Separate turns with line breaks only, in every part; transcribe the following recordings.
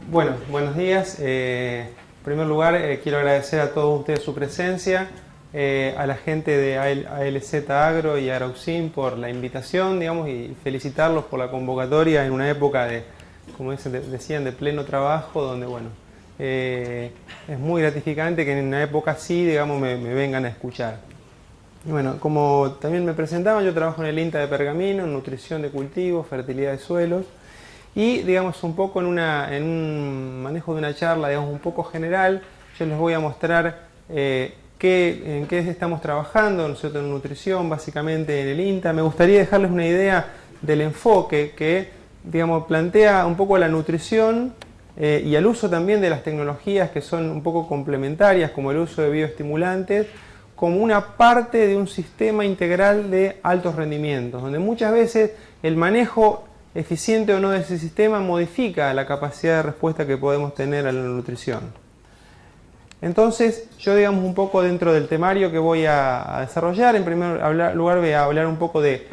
Bueno, buenos días. En primer lugar, quiero agradecer a todos ustedes su presencia, a la gente de ALZ Agro y Arauxin por la invitación, digamos, y felicitarlos por la convocatoria en una época de, como decían, de pleno trabajo, donde, bueno, es muy gratificante que en una época así, digamos, me vengan a escuchar. Bueno, como también me presentaban, yo trabajo en el INTA de Pergamino, en nutrición de cultivos, fertilidad de suelos, y digamos un poco en un manejo de una charla, digamos un poco general, yo les voy a mostrar en qué estamos trabajando, nosotros en nutrición, básicamente en el INTA. Me gustaría dejarles una idea del enfoque que, digamos, plantea un poco la nutrición y el uso también de las tecnologías que son un poco complementarias, como el uso de bioestimulantes, como una parte de un sistema integral de altos rendimientos, donde muchas veces el manejo eficiente o no de ese sistema modifica la capacidad de respuesta que podemos tener a la nutrición. Entonces, yo digamos un poco dentro del temario que voy a desarrollar, en primer lugar voy a hablar un poco de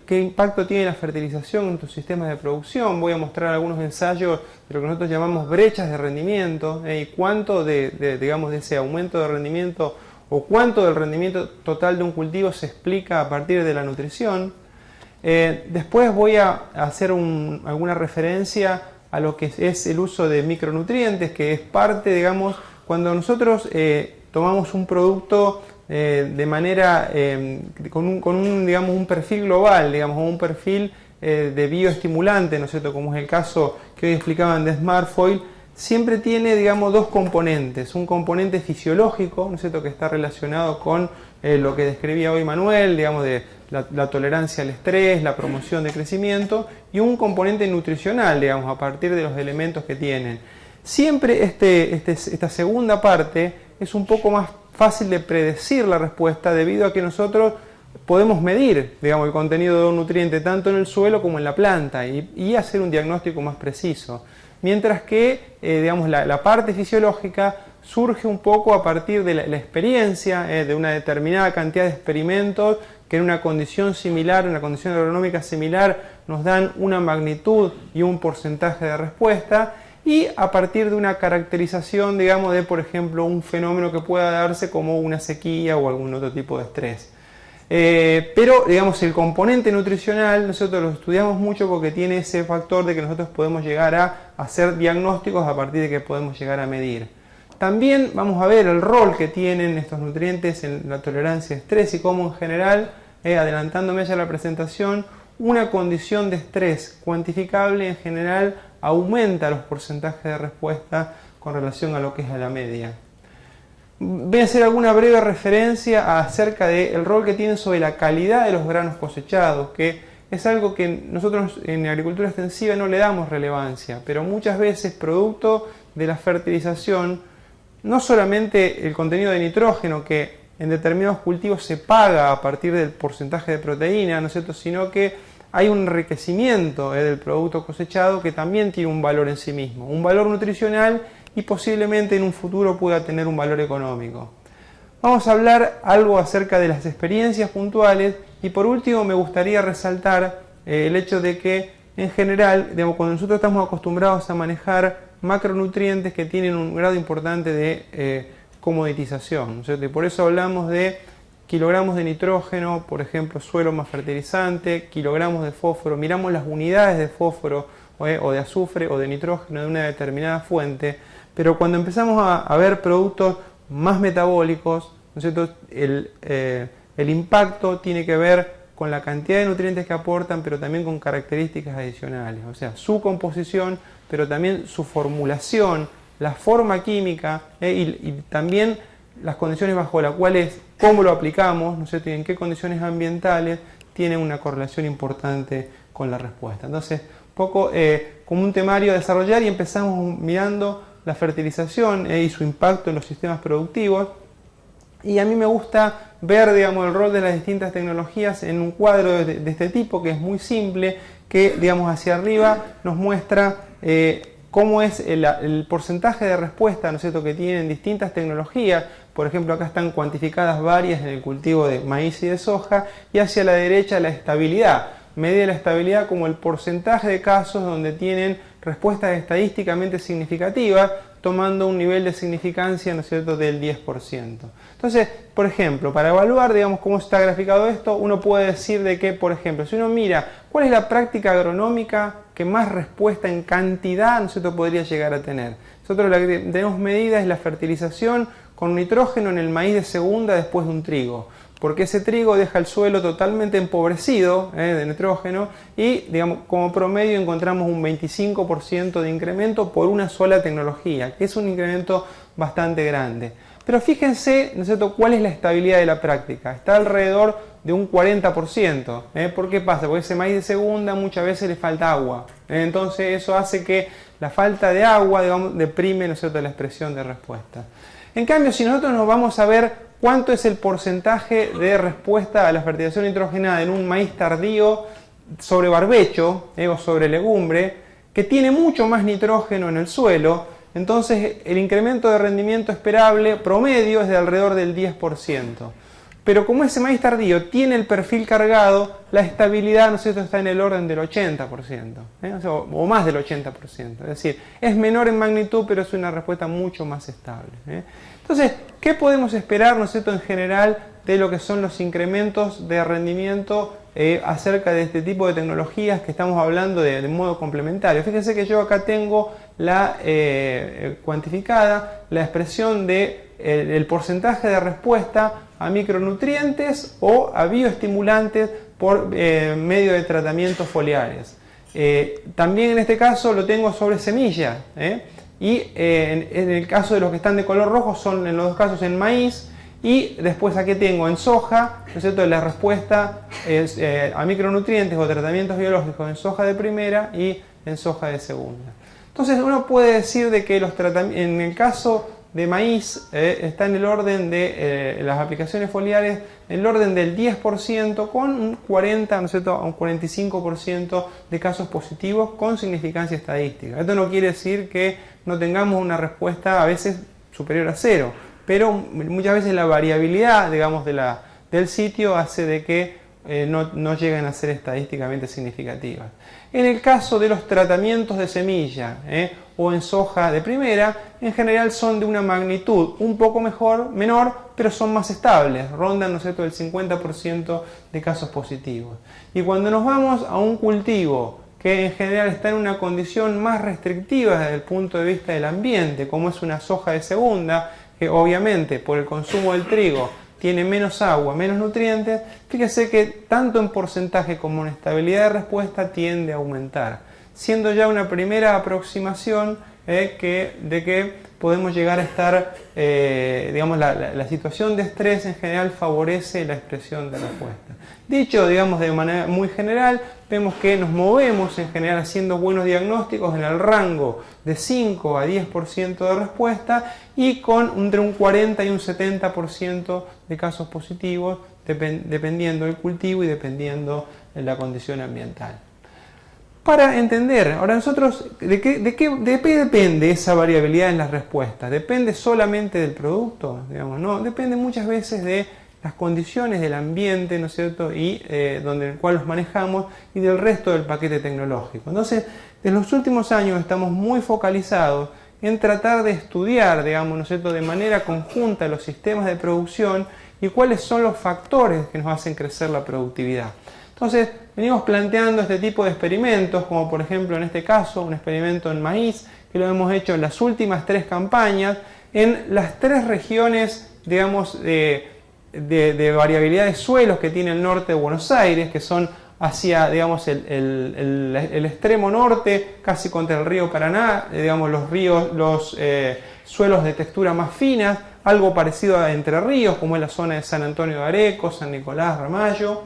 qué impacto tiene la fertilización en tus sistemas de producción. Voy a mostrar algunos ensayos de lo que nosotros llamamos brechas de rendimiento y cuánto digamos, de ese aumento de rendimiento o cuánto del rendimiento total de un cultivo se explica a partir de la nutrición. Después voy a hacer alguna referencia a lo que es el uso de micronutrientes, que es parte, digamos, cuando nosotros tomamos un producto de manera, digamos, un perfil global, digamos, un perfil de bioestimulante, ¿no es cierto?, como es el caso que hoy explicaban de Smartfoil, siempre tiene, digamos, dos componentes. Un componente fisiológico, ¿no es cierto?, que está relacionado con lo que describía hoy Manuel, digamos, de la tolerancia al estrés, la promoción de crecimiento, y un componente nutricional, digamos, a partir de los elementos que tienen. Siempre esta segunda parte es un poco más fácil de predecir la respuesta debido a que nosotros podemos medir, digamos, el contenido de un nutriente tanto en el suelo como en la planta y hacer un diagnóstico más preciso. Mientras que, digamos, la parte fisiológica surge un poco a partir de la experiencia de una determinada cantidad de experimentos que en una condición similar, en una condición agronómica similar, nos dan una magnitud y un porcentaje de respuesta, y a partir de una caracterización, digamos, de, por ejemplo, un fenómeno que pueda darse como una sequía o algún otro tipo de estrés. Pero, digamos, el componente nutricional nosotros lo estudiamos mucho porque tiene ese factor de que nosotros podemos llegar a hacer diagnósticos a partir de que podemos llegar a medir. También vamos a ver el rol que tienen estos nutrientes en la tolerancia a estrés y cómo en general, adelantándome ya a la presentación, una condición de estrés cuantificable en general aumenta los porcentajes de respuesta con relación a lo que es a la media. Voy a hacer alguna breve referencia acerca del rol que tienen sobre la calidad de los granos cosechados, que es algo que nosotros en agricultura extensiva no le damos relevancia, pero muchas veces producto de la fertilización, no solamente el contenido de nitrógeno que en determinados cultivos se paga a partir del porcentaje de proteína, ¿no es cierto?, sino que hay un enriquecimiento del producto cosechado que también tiene un valor en sí mismo, un valor nutricional y posiblemente en un futuro pueda tener un valor económico. Vamos a hablar algo acerca de las experiencias puntuales y por último me gustaría resaltar el hecho de que en general, digamos, cuando nosotros estamos acostumbrados a manejar macronutrientes que tienen un grado importante de comoditización, ¿no es cierto? Y por eso hablamos de kilogramos de nitrógeno, por ejemplo, suelo más fertilizante, kilogramos de fósforo, miramos las unidades de fósforo o de azufre o de nitrógeno de una determinada fuente, pero cuando empezamos a ver productos más metabólicos, ¿no es cierto?, el impacto tiene que ver con la cantidad de nutrientes que aportan, pero también con características adicionales, o sea, su composición, pero también su formulación, la forma química y también las condiciones bajo las cuales, cómo lo aplicamos, ¿no es cierto?, y en qué condiciones ambientales, tiene una correlación importante con la respuesta. Entonces, un poco como un temario a desarrollar y empezamos mirando la fertilización y su impacto en los sistemas productivos. Y a mí me gusta ver, digamos, el rol de las distintas tecnologías en un cuadro de este tipo, que es muy simple, que, digamos, hacia arriba nos muestra cómo es el porcentaje de respuesta, ¿no es cierto?, que tienen distintas tecnologías. Por ejemplo, acá están cuantificadas varias en el cultivo de maíz y de soja, y hacia la derecha la estabilidad. medida la estabilidad como el porcentaje de casos donde tienen respuestas estadísticamente significativas, tomando un nivel de significancia, ¿no es cierto?, del 10%. Entonces, por ejemplo, para evaluar, digamos, cómo está graficado esto, uno puede decir de que, por ejemplo, si uno mira cuál es la práctica agronómica que más respuesta en cantidad, ¿no es cierto?, podría llegar a tener. Nosotros la que tenemos medida es la fertilización con nitrógeno en el maíz de segunda después de un trigo, porque ese trigo deja el suelo totalmente empobrecido de nitrógeno y, digamos, como promedio encontramos un 25% de incremento por una sola tecnología, que es un incremento bastante grande. Pero fíjense, ¿no es cierto?, cuál es la estabilidad de la práctica. Está alrededor de un 40%. ¿Por qué pasa? Porque ese maíz de segunda muchas veces le falta agua. Entonces eso hace que la falta de agua, digamos, deprime, ¿no es cierto?, la expresión de respuesta. En cambio, si nosotros nos vamos a ver cuánto es el porcentaje de respuesta a la fertilización nitrogenada en un maíz tardío sobre barbecho o sobre legumbre, que tiene mucho más nitrógeno en el suelo, entonces el incremento de rendimiento esperable promedio es de alrededor del 10%. Pero como ese maíz tardío tiene el perfil cargado, la estabilidad, ¿no es cierto?, está en el orden del 80%, o más del 80%. Es decir, es menor en magnitud, pero es una respuesta mucho más estable. Entonces, ¿qué podemos esperar, ¿no es cierto?, en general de lo que son los incrementos de rendimiento acerca de este tipo de tecnologías que estamos hablando de modo complementario? Fíjense que yo acá tengo la cuantificada, la expresión de el porcentaje de respuesta a micronutrientes o a bioestimulantes por medio de tratamientos foliares. También en este caso lo tengo sobre semilla, y en el caso de los que están de color rojo son en los dos casos en maíz, y después aquí tengo en soja, ¿no es cierto?, la respuesta es, a micronutrientes o tratamientos biológicos en soja de primera y en soja de segunda. Entonces uno puede decir de que en el caso de maíz está en el orden de las aplicaciones foliares, en el orden del 10% con un 40, ¿no es cierto?, a un 45% de casos positivos con significancia estadística. Esto no quiere decir que no tengamos una respuesta a veces superior a cero, pero muchas veces la variabilidad, digamos, del sitio hace de que no lleguen a ser estadísticamente significativas. En el caso de los tratamientos de semilla o en soja de primera, en general son de una magnitud un poco menor, pero son más estables, rondan, ¿no es cierto?, el 50% de casos positivos. Y cuando nos vamos a un cultivo que en general está en una condición más restrictiva desde el punto de vista del ambiente, como es una soja de segunda, que obviamente por el consumo del trigo tiene menos agua, menos nutrientes, fíjese que tanto en porcentaje como en estabilidad de respuesta tiende a aumentar, siendo ya una primera aproximación de que podemos llegar a estar, digamos, la situación de estrés en general favorece la expresión de respuesta. Dicho, digamos, de manera muy general, vemos que nos movemos en general haciendo buenos diagnósticos en el rango de 5 a 10% de respuesta y con entre un 40 y un 70% de casos positivos dependiendo del cultivo y dependiendo de la condición ambiental. Para entender, ahora nosotros, ¿de qué depende esa variabilidad en las respuestas? ¿Depende solamente del producto? Digamos, no, depende muchas veces de las condiciones del ambiente, ¿no es cierto?, y en el cual los manejamos y del resto del paquete tecnológico. Entonces, en los últimos años estamos muy focalizados en tratar de estudiar, digamos, ¿no es cierto?, de manera conjunta los sistemas de producción y cuáles son los factores que nos hacen crecer la productividad. Entonces, venimos planteando este tipo de experimentos, como por ejemplo en este caso, un experimento en maíz, que lo hemos hecho en las últimas 3 campañas, en las 3 regiones, digamos, de variabilidad de suelos que tiene el norte de Buenos Aires, que son hacia, digamos, el extremo norte, casi contra el río Paraná, digamos, los suelos de textura más finas, algo parecido a Entre Ríos, como es la zona de San Antonio de Areco, San Nicolás, Ramallo.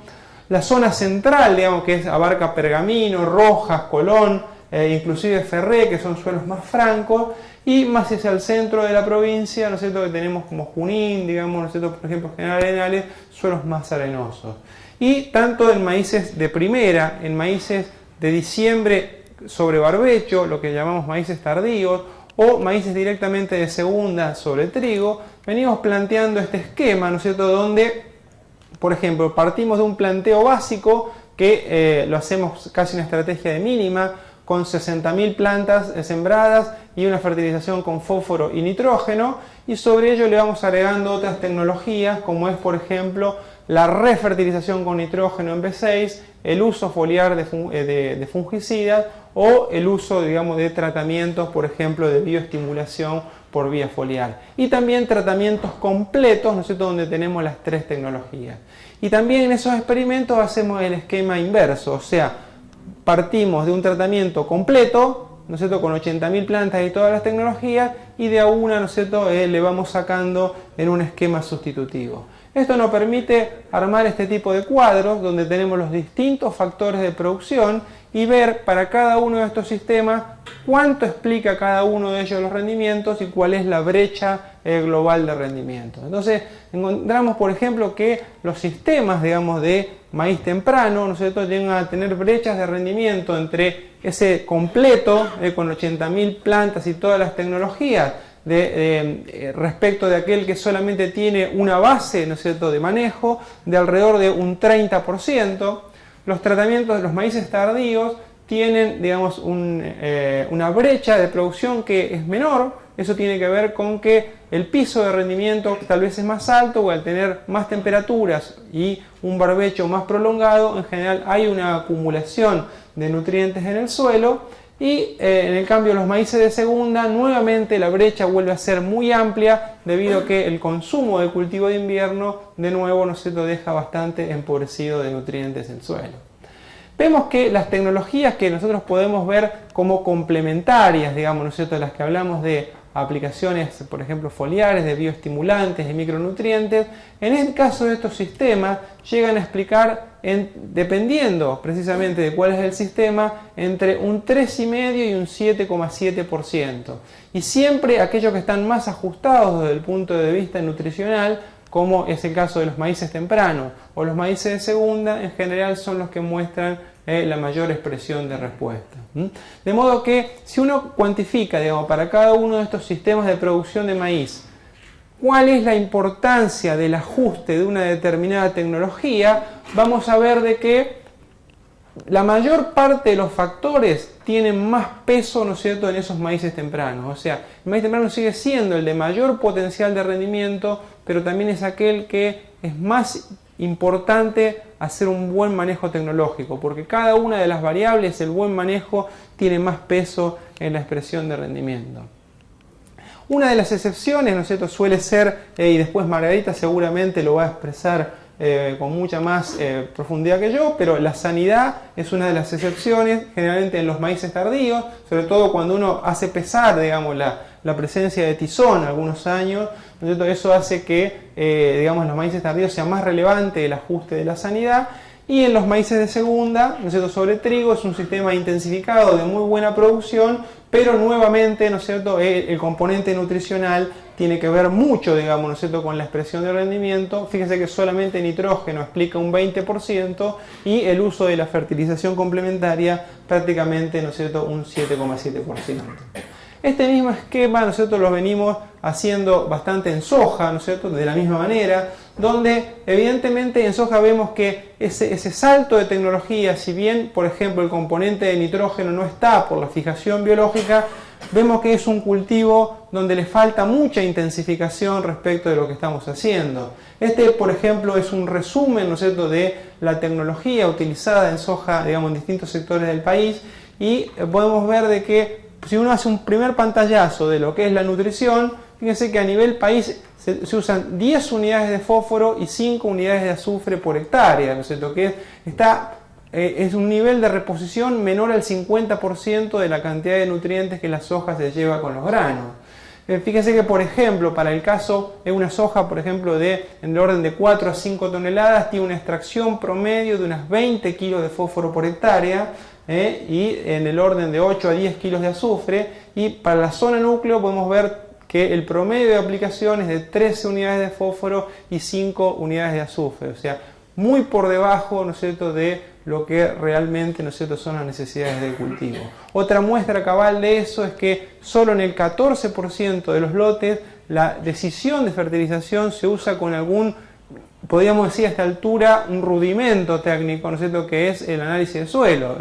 La zona central, digamos, que abarca Pergamino, Rojas, Colón, inclusive Ferré, que son suelos más francos, y más hacia el centro de la provincia, ¿no es cierto?, que tenemos como Junín, digamos, ¿no es cierto?, por ejemplo, General Arenales, suelos más arenosos. Y tanto en maíces de primera, en maíces de diciembre sobre barbecho, lo que llamamos maíces tardíos, o maíces directamente de segunda sobre trigo, venimos planteando este esquema, ¿no es cierto?, donde, por ejemplo, partimos de un planteo básico que lo hacemos casi una estrategia de mínima, con 60.000 plantas sembradas y una fertilización con fósforo y nitrógeno, y sobre ello le vamos agregando otras tecnologías como es por ejemplo la refertilización con nitrógeno en B6, el uso foliar de fungicidas o el uso, digamos, de tratamientos, por ejemplo, de bioestimulación por vía foliar. Y también tratamientos completos, ¿no es cierto?, donde tenemos las tres tecnologías. Y también en esos experimentos hacemos el esquema inverso, o sea, partimos de un tratamiento completo, ¿no es cierto?, con 80.000 plantas y todas las tecnologías, y de a una, ¿no es cierto?, le vamos sacando en un esquema sustitutivo. Esto nos permite armar este tipo de cuadros donde tenemos los distintos factores de producción y ver para cada uno de estos sistemas cuánto explica cada uno de ellos los rendimientos y cuál es la brecha global de rendimiento. Entonces encontramos, por ejemplo, que los sistemas, digamos, de maíz temprano, ¿no es cierto?, llegan a tener brechas de rendimiento entre ese completo con 80.000 plantas y todas las tecnologías respecto de aquel que solamente tiene una base, ¿no es cierto?, de manejo de alrededor de un 30%. Los tratamientos de los maíces tardíos tienen, digamos, una brecha de producción que es menor. Eso tiene que ver con que el piso de rendimiento tal vez es más alto, o al tener más temperaturas y un barbecho más prolongado, en general hay una acumulación de nutrientes en el suelo. Y en el cambio los maíces de segunda, nuevamente la brecha vuelve a ser muy amplia debido a que el consumo de cultivo de invierno de nuevo, ¿no es cierto?, deja bastante empobrecido de nutrientes el suelo. Vemos que las tecnologías que nosotros podemos ver como complementarias, digamos, ¿no es cierto?, las que hablamos de aplicaciones, por ejemplo, foliares, de bioestimulantes, de micronutrientes, en el caso de estos sistemas llegan a explicar, dependiendo precisamente de cuál es el sistema, entre un 3,5 y un 7,7%. Y siempre aquellos que están más ajustados desde el punto de vista nutricional, como es el caso de los maíces tempranos o los maíces de segunda, en general son los que muestran la mayor expresión de respuesta. De modo que si uno cuantifica, digamos, para cada uno de estos sistemas de producción de maíz, cuál es la importancia del ajuste de una determinada tecnología, vamos a ver de que la mayor parte de los factores tienen más peso, ¿no es cierto?, en esos maíces tempranos. O sea, el maíz temprano sigue siendo el de mayor potencial de rendimiento, pero también es aquel que es más importante hacer un buen manejo tecnológico, porque cada una de las variables, el buen manejo, tiene más peso en la expresión de rendimiento. Una de las excepciones, ¿no es cierto?, suele ser, y después Margarita seguramente lo va a expresar con mucha más profundidad que yo, pero la sanidad es una de las excepciones, generalmente en los maíces tardíos, sobre todo cuando uno hace pesar, digamos, la presencia de tizón algunos años, ¿no es cierto? Eso hace que digamos, los maíces tardíos sea más relevante el ajuste de la sanidad. Y en los maíces de segunda, ¿no es cierto?, sobre trigo, es un sistema intensificado de muy buena producción, pero nuevamente, ¿no es cierto?, el componente nutricional tiene que ver mucho, digamos, ¿no es cierto?, con la expresión de rendimiento. Fíjense que solamente nitrógeno explica un 20% y el uso de la fertilización complementaria prácticamente, ¿no es cierto?, un 7,7%. Este mismo esquema, ¿no es cierto?, lo venimos haciendo bastante en soja, ¿no es cierto?, de la misma manera, donde evidentemente en soja vemos que ese salto de tecnología, si bien, por ejemplo, el componente de nitrógeno no está por la fijación biológica, vemos que es un cultivo donde le falta mucha intensificación respecto de lo que estamos haciendo. Este, por ejemplo, es un resumen, ¿no es cierto?, de la tecnología utilizada en soja, digamos, en distintos sectores del país, y podemos ver de que si uno hace un primer pantallazo de lo que es la nutrición, fíjense que a nivel país se usan 10 unidades de fósforo y 5 unidades de azufre por hectárea, ¿no es cierto?, que es un nivel de reposición menor al 50% de la cantidad de nutrientes que la soja se lleva con los granos. Fíjense que, por ejemplo, para el caso de una soja, por ejemplo, en el orden de 4 a 5 toneladas, tiene una extracción promedio de unas 20 kilos de fósforo por hectárea, y en el orden de 8 a 10 kilos de azufre, y para la zona núcleo podemos ver que el promedio de aplicación es de 13 unidades de fósforo y 5 unidades de azufre, o sea, muy por debajo, ¿no es cierto?, de lo que realmente, ¿no es cierto?, son las necesidades del cultivo. Otra muestra cabal de eso es que solo en el 14% de los lotes la decisión de fertilización se usa con algún podríamos decir a esta altura un rudimento técnico, ¿no es cierto?, que es el análisis de suelo,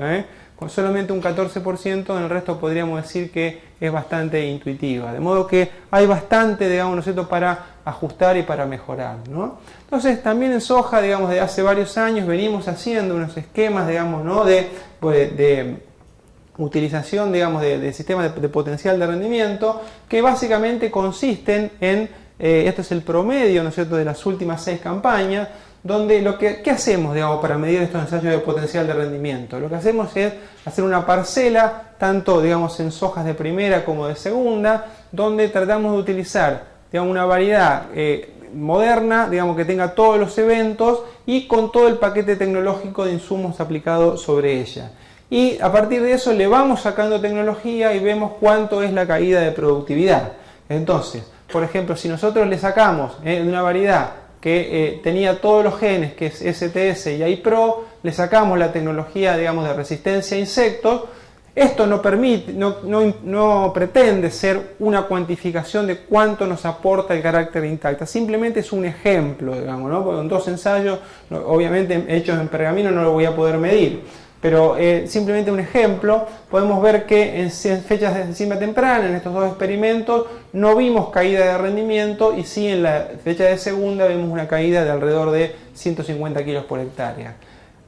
con solamente un 14%, en el resto podríamos decir que es bastante intuitiva, de modo que hay bastante, digamos, ¿no es cierto?, para ajustar y para mejorar, ¿no? Entonces también en soja, digamos, de hace varios años venimos haciendo unos esquemas, digamos, ¿no?, de utilización, digamos, de sistemas de potencial de rendimiento, que básicamente consisten en, esto es el promedio, ¿no es cierto?, de las últimas 6 campañas, donde ¿qué hacemos, digamos, para medir estos ensayos de potencial de rendimiento? Lo que hacemos es hacer una parcela, tanto, digamos, en sojas de primera como de segunda, donde tratamos de utilizar, digamos, una variedad moderna, digamos, que tenga todos los eventos y con todo el paquete tecnológico de insumos aplicado sobre ella. Y a partir de eso le vamos sacando tecnología y vemos cuánto es la caída de productividad. Entonces, por ejemplo, si nosotros le sacamos de una variedad que tenía todos los genes, que es STS y AIPRO, le sacamos la tecnología, digamos, de resistencia a insectos. Esto no pretende ser una cuantificación de cuánto nos aporta el carácter intacto, simplemente es un ejemplo, digamos, ¿no? Porque en 2 ensayos, obviamente hechos en pergamino, no lo voy a poder medir, pero simplemente un ejemplo. Podemos ver que en fechas de siembra temprana, en estos 2 experimentos, no vimos caída de rendimiento, y sí en la fecha de segunda vemos una caída de alrededor de 150 kilos por hectárea.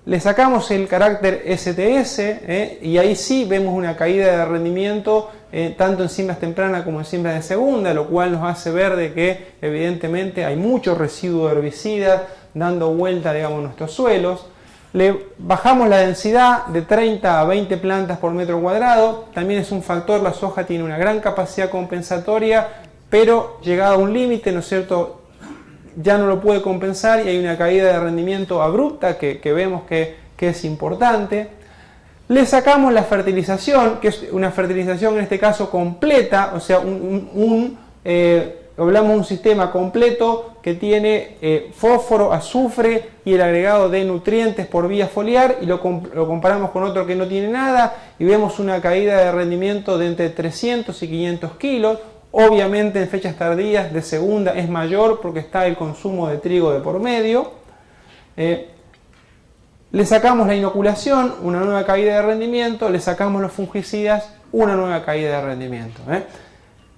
Le sacamos el carácter STS y ahí sí vemos una caída de rendimiento tanto en siembras tempranas como en siembras de segunda, lo cual nos hace ver de que evidentemente hay mucho residuo de herbicidas dando vuelta, digamos, en nuestros suelos. Le bajamos la densidad de 30 a 20 plantas por metro cuadrado. También es un factor, la soja tiene una gran capacidad compensatoria, pero llegado a un límite, ¿no es cierto?, ya no lo puede compensar y hay una caída de rendimiento abrupta que vemos que es importante. Le sacamos la fertilización, que es una fertilización en este caso completa, o sea, hablamos de un sistema completo que tiene fósforo, azufre y el agregado de nutrientes por vía foliar, y lo comparamos con otro que no tiene nada y vemos una caída de rendimiento de entre 300 y 500 kilos. Obviamente en fechas tardías de segunda es mayor porque está el consumo de trigo de por medio. Le sacamos la inoculación, una nueva caída de rendimiento. Le sacamos los fungicidas, una nueva caída de rendimiento.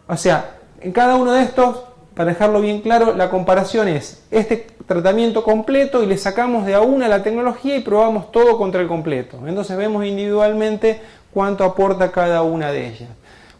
O sea, en cada uno de estos, para dejarlo bien claro, la comparación es este tratamiento completo y le sacamos de a una la tecnología y probamos todo contra el completo. Entonces vemos individualmente cuánto aporta cada una de ellas.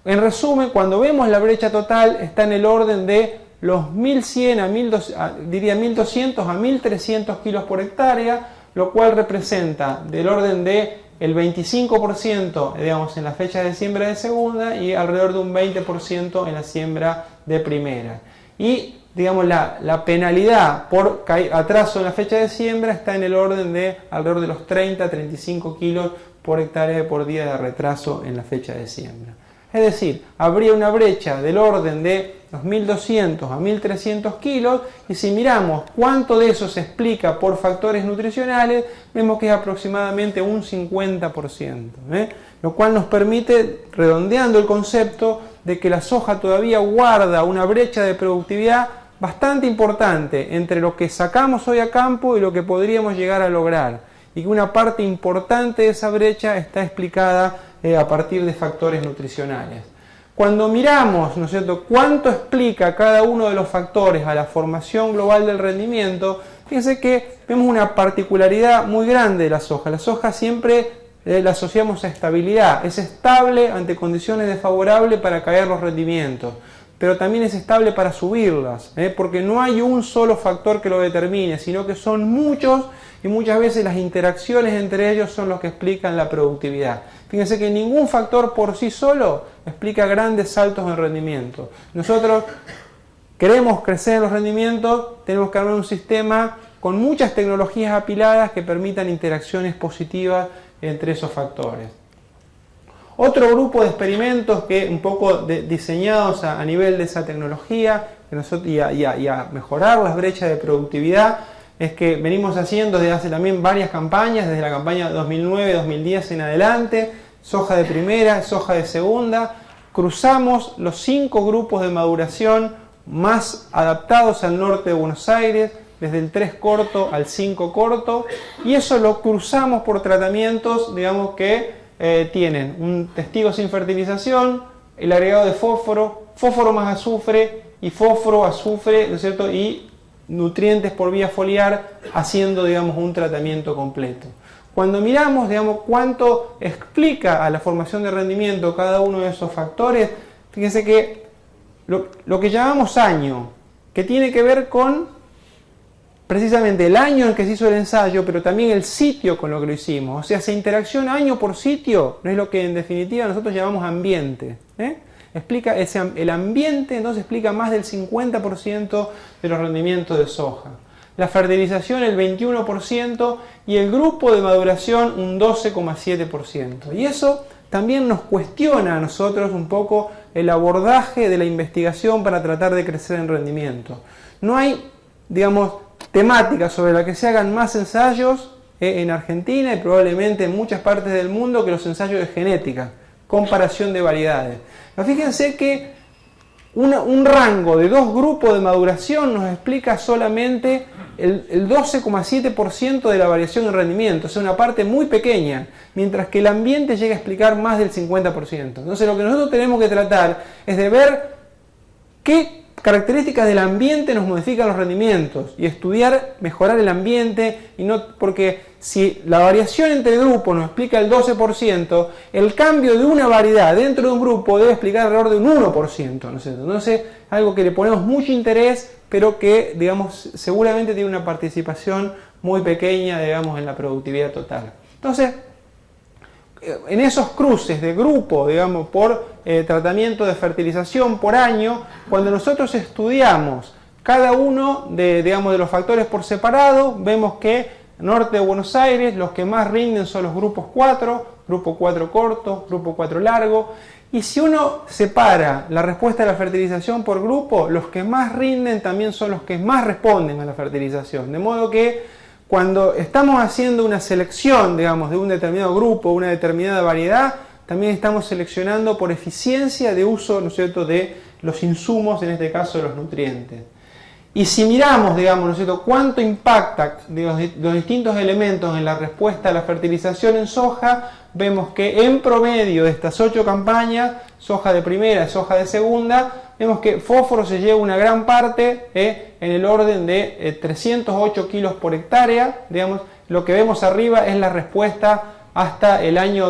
En resumen, cuando vemos la brecha total, está en el orden de los 1100 a 1200 a 1300 kilos por hectárea, lo cual representa del orden de el 25%, digamos, en la fecha de siembra de segunda y alrededor de un 20% en la siembra de primera. Y, digamos, la penalidad por atraso en la fecha de siembra está en el orden de alrededor de los 30 a 35 kilos por hectárea por día de retraso en la fecha de siembra. Es decir, habría una brecha del orden de los 1200 a 1300 kilos, y si miramos cuánto de eso se explica por factores nutricionales, vemos que es aproximadamente un 50%, lo cual nos permite, redondeando el concepto, de que la soja todavía guarda una brecha de productividad bastante importante entre lo que sacamos hoy a campo y lo que podríamos llegar a lograr, y que una parte importante de esa brecha está explicada a partir de factores nutricionales. Cuando miramos, ¿no es cierto?, cuánto explica cada uno de los factores a la formación global del rendimiento, fíjense que vemos una particularidad muy grande de la soja. La soja siempre la asociamos a estabilidad. Es estable ante condiciones desfavorables para caer los rendimientos, pero también es estable para subirlas, porque no hay un solo factor que lo determine, sino que son muchos, y muchas veces las interacciones entre ellos son los que explican la productividad. Fíjense que ningún factor por sí solo explica grandes saltos en rendimiento. Nosotros queremos crecer en los rendimientos, tenemos que armar un sistema con muchas tecnologías apiladas que permitan interacciones positivas entre esos factores. Otro grupo de experimentos que un poco diseñados a nivel de esa tecnología y a mejorar las brechas de productividad, es que venimos haciendo desde hace también varias campañas, desde la campaña 2009-2010 en adelante, soja de primera, soja de segunda. Cruzamos los 5 grupos de maduración más adaptados al norte de Buenos Aires, desde el 3 corto al 5 corto, y eso lo cruzamos por tratamientos, digamos, que tienen un testigo sin fertilización, el agregado de fósforo, fósforo más azufre y fósforo, azufre, ¿no es cierto?, y nutrientes por vía foliar, haciendo, digamos, un tratamiento completo. Cuando miramos, digamos, cuánto explica a la formación de rendimiento cada uno de esos factores, fíjense que lo que llamamos año, que tiene que ver con precisamente el año en que se hizo el ensayo, pero también el sitio con lo que lo hicimos. O sea, esa interacción año por sitio no es lo que en definitiva nosotros llamamos ambiente. Explica el ambiente, entonces explica más del 50% de los rendimientos de soja. La fertilización el 21% y el grupo de maduración un 12,7%. Y eso también nos cuestiona a nosotros un poco el abordaje de la investigación para tratar de crecer en rendimiento. No hay, digamos, temática sobre la que se hagan más ensayos en Argentina y probablemente en muchas partes del mundo que los ensayos de genética, comparación de variedades. Pero fíjense que un rango de 2 grupos de maduración nos explica solamente el 12,7% de la variación en rendimiento, o sea, una parte muy pequeña, mientras que el ambiente llega a explicar más del 50%. Entonces lo que nosotros tenemos que tratar es de ver qué características del ambiente nos modifican los rendimientos y estudiar, mejorar el ambiente, y no porque si la variación entre grupos nos explica el 12%, el cambio de una variedad dentro de un grupo debe explicar alrededor de un 1%, ¿no es cierto? Entonces, algo que le ponemos mucho interés, pero que, digamos, seguramente tiene una participación muy pequeña, digamos, en la productividad total. Entonces, en esos cruces de grupo, digamos, por tratamiento de fertilización por año, cuando nosotros estudiamos cada uno de los factores por separado, vemos que norte de Buenos Aires los que más rinden son los grupos 4, grupo 4 corto, grupo 4 largo, y si uno separa la respuesta a la fertilización por grupo, los que más rinden también son los que más responden a la fertilización, de modo que cuando estamos haciendo una selección, digamos, de un determinado grupo, una determinada variedad, también estamos seleccionando por eficiencia de uso, ¿no es cierto?, de los insumos, en este caso de los nutrientes. Y si miramos, digamos, ¿no es cierto?, cuánto impacta los distintos elementos en la respuesta a la fertilización en soja, vemos que en promedio de estas 8 campañas, soja de primera y soja de segunda, vemos que fósforo se lleva una gran parte, en el orden de 308 kilos por hectárea. Digamos, lo que vemos arriba es la respuesta hasta el año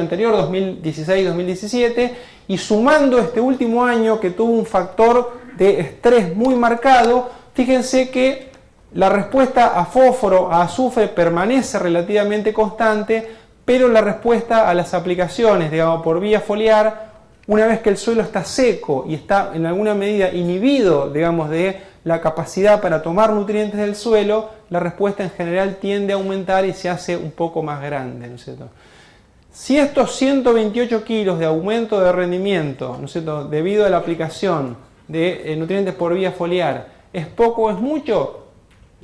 anterior, 2016-2017, y sumando este último año que tuvo un factor de estrés muy marcado, fíjense que la respuesta a fósforo, a azufre permanece relativamente constante, pero la respuesta a las aplicaciones, digamos, por vía foliar, una vez que el suelo está seco y está en alguna medida inhibido, digamos, de la capacidad para tomar nutrientes del suelo, la respuesta en general tiende a aumentar y se hace un poco más grande, ¿no es cierto? Si estos 128 kilos de aumento de rendimiento, ¿no es cierto?, debido a la aplicación de nutrientes por vía foliar, es poco o es mucho,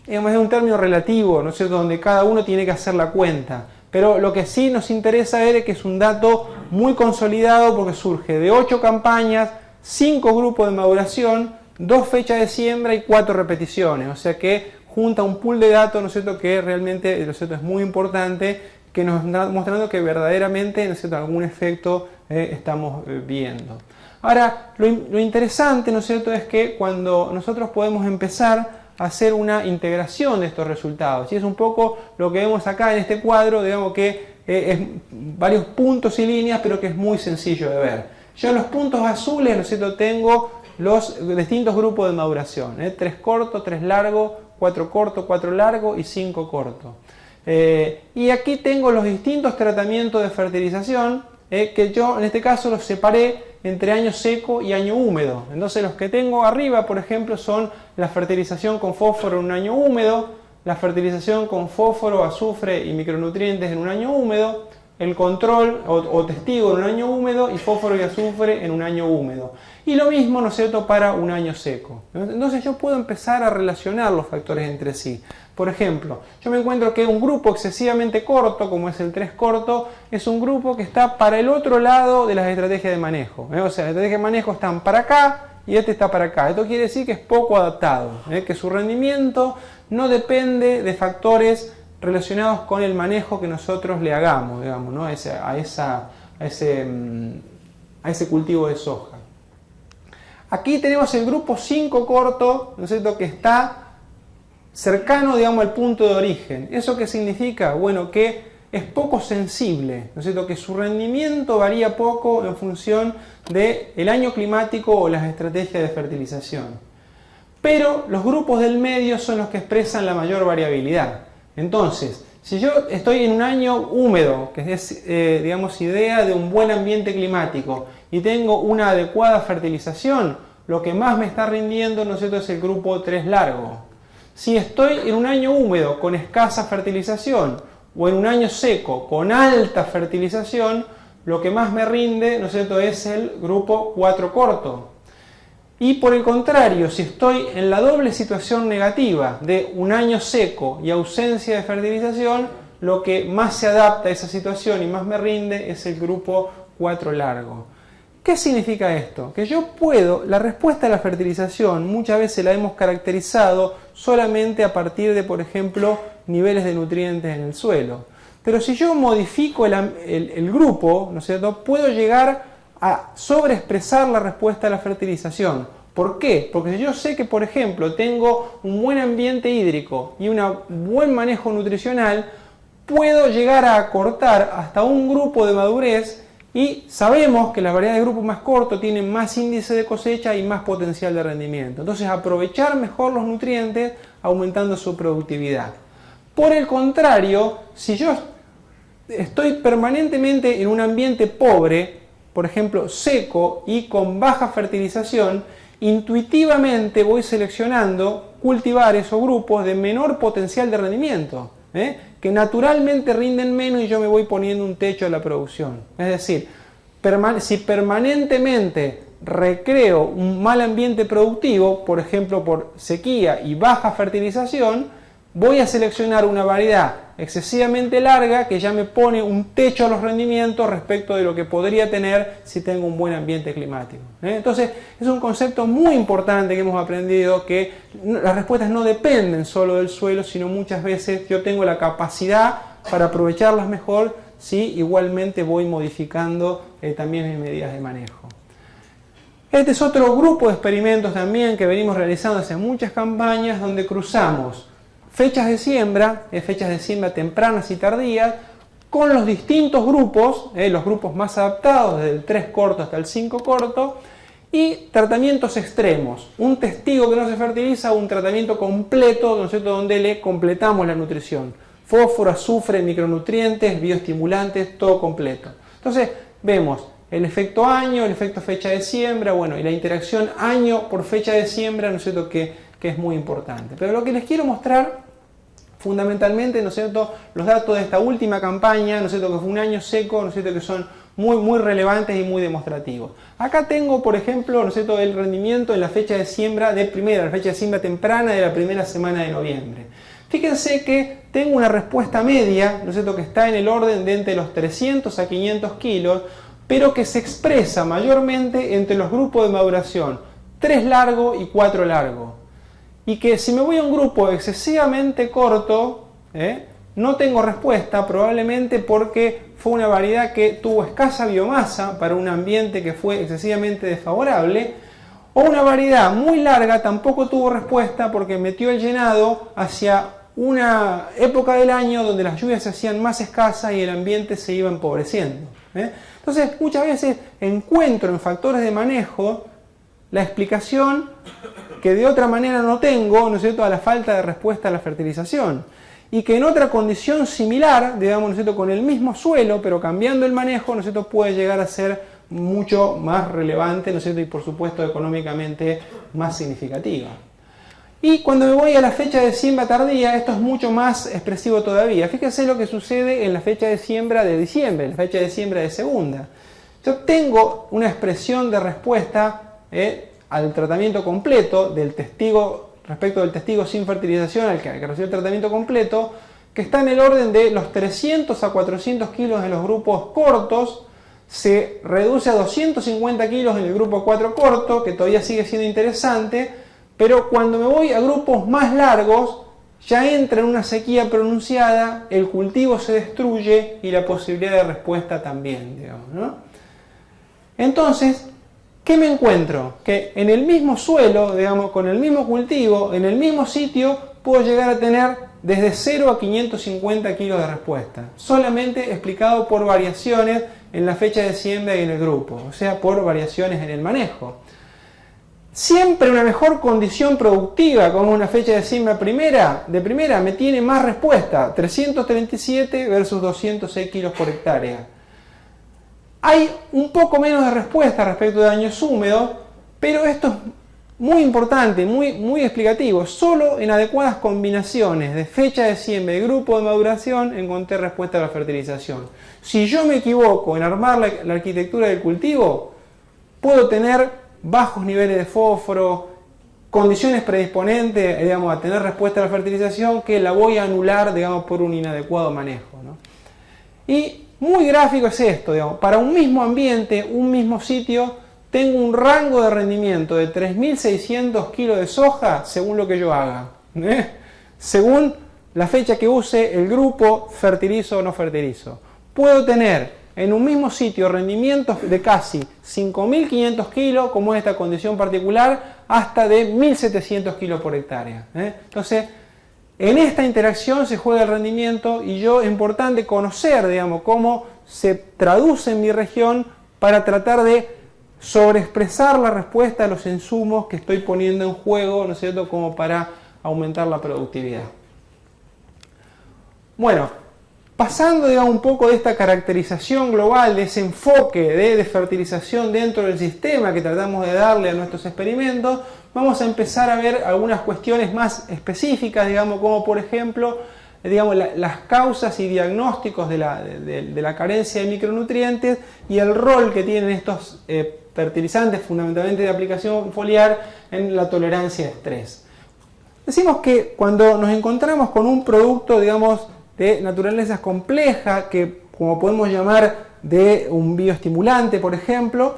digamos, es un término relativo, ¿no es cierto?, donde cada uno tiene que hacer la cuenta. Pero lo que sí nos interesa ver es que es un dato muy consolidado porque surge de 8 campañas, 5 grupos de maduración, 2 fechas de siembra y 4 repeticiones. O sea que junta un pool de datos, ¿no es cierto?, que realmente, ¿no es cierto?, es muy importante, que nos está mostrando que verdaderamente, ¿no es cierto?, algún efecto estamos viendo. Ahora, lo interesante, ¿no es cierto?, es que cuando nosotros podemos empezar hacer una integración de estos resultados. Y es un poco lo que vemos acá en este cuadro, digamos que es varios puntos y líneas, pero que es muy sencillo de ver. Yo en los puntos azules, ¿no es cierto?, tengo los distintos grupos de maduración. 3 corto, 3 largo, 4 corto, 4 largo y 5 corto. Y aquí tengo los distintos tratamientos de fertilización, que yo en este caso los separé entre año seco y año húmedo. Entonces los que tengo arriba, por ejemplo, son la fertilización con fósforo en un año húmedo, la fertilización con fósforo, azufre y micronutrientes en un año húmedo, el control o testigo en un año húmedo y fósforo y azufre en un año húmedo. Y lo mismo, ¿no es cierto?, para un año seco. Entonces yo puedo empezar a relacionar los factores entre sí. Por ejemplo, yo me encuentro que un grupo excesivamente corto, como es el 3 corto, es un grupo que está para el otro lado de las estrategias de manejo. O sea, las estrategias de manejo están para acá y este está para acá. Esto quiere decir que es poco adaptado, que su rendimiento no depende de factores relacionados con el manejo que nosotros le hagamos, digamos, ¿no? a ese cultivo de soja. Aquí tenemos el grupo 5 corto, ¿no es cierto?, que está cercano, digamos, al punto de origen. ¿Eso qué significa? Bueno, que es poco sensible, ¿no es cierto?, que su rendimiento varía poco en función del año climático o las estrategias de fertilización. Pero los grupos del medio son los que expresan la mayor variabilidad. Entonces, si yo estoy en un año húmedo, que es, digamos, idea de un buen ambiente climático, y tengo una adecuada fertilización, lo que más me está rindiendo, ¿no es cierto?, es el grupo 3 largo. Si estoy en un año húmedo con escasa fertilización, o en un año seco con alta fertilización, lo que más me rinde, ¿no es cierto?, es el grupo 4 corto. Y por el contrario, si estoy en la doble situación negativa de un año seco y ausencia de fertilización, lo que más se adapta a esa situación y más me rinde es el grupo 4 largo. ¿Qué significa esto? Que yo puedo, la respuesta a la fertilización muchas veces la hemos caracterizado solamente a partir de, por ejemplo, niveles de nutrientes en el suelo. Pero si yo modifico el grupo, ¿no es cierto?, puedo llegar a sobreexpresar la respuesta a la fertilización. ¿Por qué? Porque si yo sé que, por ejemplo, tengo un buen ambiente hídrico y un buen manejo nutricional, puedo llegar a acortar hasta un grupo de madurez, y sabemos que las variedades de grupo más corto tienen más índice de cosecha y más potencial de rendimiento. Entonces, aprovechar mejor los nutrientes aumentando su productividad. Por el contrario, si yo estoy permanentemente en un ambiente pobre, por ejemplo seco y con baja fertilización, intuitivamente voy seleccionando cultivar esos grupos de menor potencial de rendimiento, que naturalmente rinden menos, y yo me voy poniendo un techo a la producción. Es decir, si permanentemente recreo un mal ambiente productivo, por ejemplo por sequía y baja fertilización, voy a seleccionar una variedad excesivamente larga que ya me pone un techo a los rendimientos respecto de lo que podría tener si tengo un buen ambiente climático. Entonces, es un concepto muy importante que hemos aprendido, que las respuestas no dependen solo del suelo, sino muchas veces yo tengo la capacidad para aprovecharlas mejor si igualmente voy modificando también mis medidas de manejo. Este es otro grupo de experimentos también que venimos realizando hace muchas campañas, donde cruzamos fechas de siembra tempranas y tardías, con los distintos grupos, los grupos más adaptados, desde el 3 corto hasta el 5 corto, y tratamientos extremos. Un testigo que no se fertiliza, un tratamiento completo, ¿no es cierto?, donde le completamos la nutrición. Fósforo, azufre, micronutrientes, bioestimulantes, todo completo. Entonces, vemos el efecto año, el efecto fecha de siembra, bueno, y la interacción año por fecha de siembra, ¿no es cierto?, que es muy importante. Pero lo que les quiero mostrar fundamentalmente, ¿no es cierto?, los datos de esta última campaña, ¿no es cierto?, que fue un año seco, ¿no es cierto?, que son muy relevantes y muy demostrativos. Acá tengo, por ejemplo, ¿no es cierto?, el rendimiento en la fecha de siembra la fecha de siembra temprana de la primera semana de noviembre. Fíjense que tengo una respuesta media, ¿no es cierto?, que está en el orden de entre los 300 a 500 kilos, pero que se expresa mayormente entre los grupos de maduración 3 largo y 4 largo. Y que si me voy a un grupo excesivamente corto, no tengo respuesta, probablemente porque fue una variedad que tuvo escasa biomasa para un ambiente que fue excesivamente desfavorable, o una variedad muy larga tampoco tuvo respuesta porque metió el llenado hacia una época del año donde las lluvias se hacían más escasas y el ambiente se iba empobreciendo. Entonces, muchas veces encuentro en factores de manejo la explicación que de otra manera no tengo, ¿no es cierto?, a la falta de respuesta a la fertilización. Y que en otra condición similar, digamos, ¿no es cierto?, con el mismo suelo, pero cambiando el manejo, ¿no es cierto?, puede llegar a ser mucho más relevante, ¿no es cierto?, y por supuesto económicamente más significativa. Y cuando me voy a la fecha de siembra tardía, esto es mucho más expresivo todavía. Fíjense lo que sucede en la fecha de siembra de diciembre, la fecha de siembra de segunda. Yo tengo una expresión de respuesta al tratamiento completo del testigo, respecto del testigo sin fertilización al que recibió el tratamiento completo, que está en el orden de los 300 a 400 kilos en los grupos cortos, se reduce a 250 kilos en el grupo 4 corto, que todavía sigue siendo interesante, pero cuando me voy a grupos más largos, ya entra en una sequía pronunciada, el cultivo se destruye y la posibilidad de respuesta también, digamos, ¿no? Entonces, ¿qué me encuentro? Que en el mismo suelo, digamos, con el mismo cultivo, en el mismo sitio, puedo llegar a tener desde 0 a 550 kilos de respuesta, solamente explicado por variaciones en la fecha de siembra y en el grupo, o sea, por variaciones en el manejo. Siempre una mejor condición productiva, como una fecha de siembra de primera, me tiene más respuesta, 337 versus 206 kilos por hectárea. Hay un poco menos de respuesta respecto de años húmedos, pero esto es muy importante, muy explicativo. Solo en adecuadas combinaciones de fecha de siembra y grupo de maduración encontré respuesta a la fertilización. Si yo me equivoco en armar la arquitectura del cultivo, puedo tener bajos niveles de fósforo, condiciones predisponentes, digamos, a tener respuesta a la fertilización que la voy a anular, digamos, por un inadecuado manejo, ¿no? Y muy gráfico es esto, digamos, para un mismo ambiente, un mismo sitio, tengo un rango de rendimiento de 3.600 kilos de soja según lo que yo haga, según la fecha que use, el grupo, fertilizo o no fertilizo. Puedo tener en un mismo sitio rendimientos de casi 5.500 kilos, como es esta condición particular, hasta de 1.700 kilos por hectárea. Entonces, en esta interacción se juega el rendimiento y es importante conocer, digamos, cómo se traduce en mi región para tratar de sobreexpresar la respuesta a los insumos que estoy poniendo en juego, ¿no es cierto?, como para aumentar la productividad. Bueno, pasando, digamos, un poco de esta caracterización global, de ese enfoque de fertilización dentro del sistema que tratamos de darle a nuestros experimentos, vamos a empezar a ver algunas cuestiones más específicas, digamos, como por ejemplo, digamos, las causas y diagnósticos de la carencia de micronutrientes y el rol que tienen estos fertilizantes, fundamentalmente de aplicación foliar, en la tolerancia a estrés. Decimos que cuando nos encontramos con un producto, digamos, de naturaleza compleja, que como podemos llamar de un bioestimulante, por ejemplo,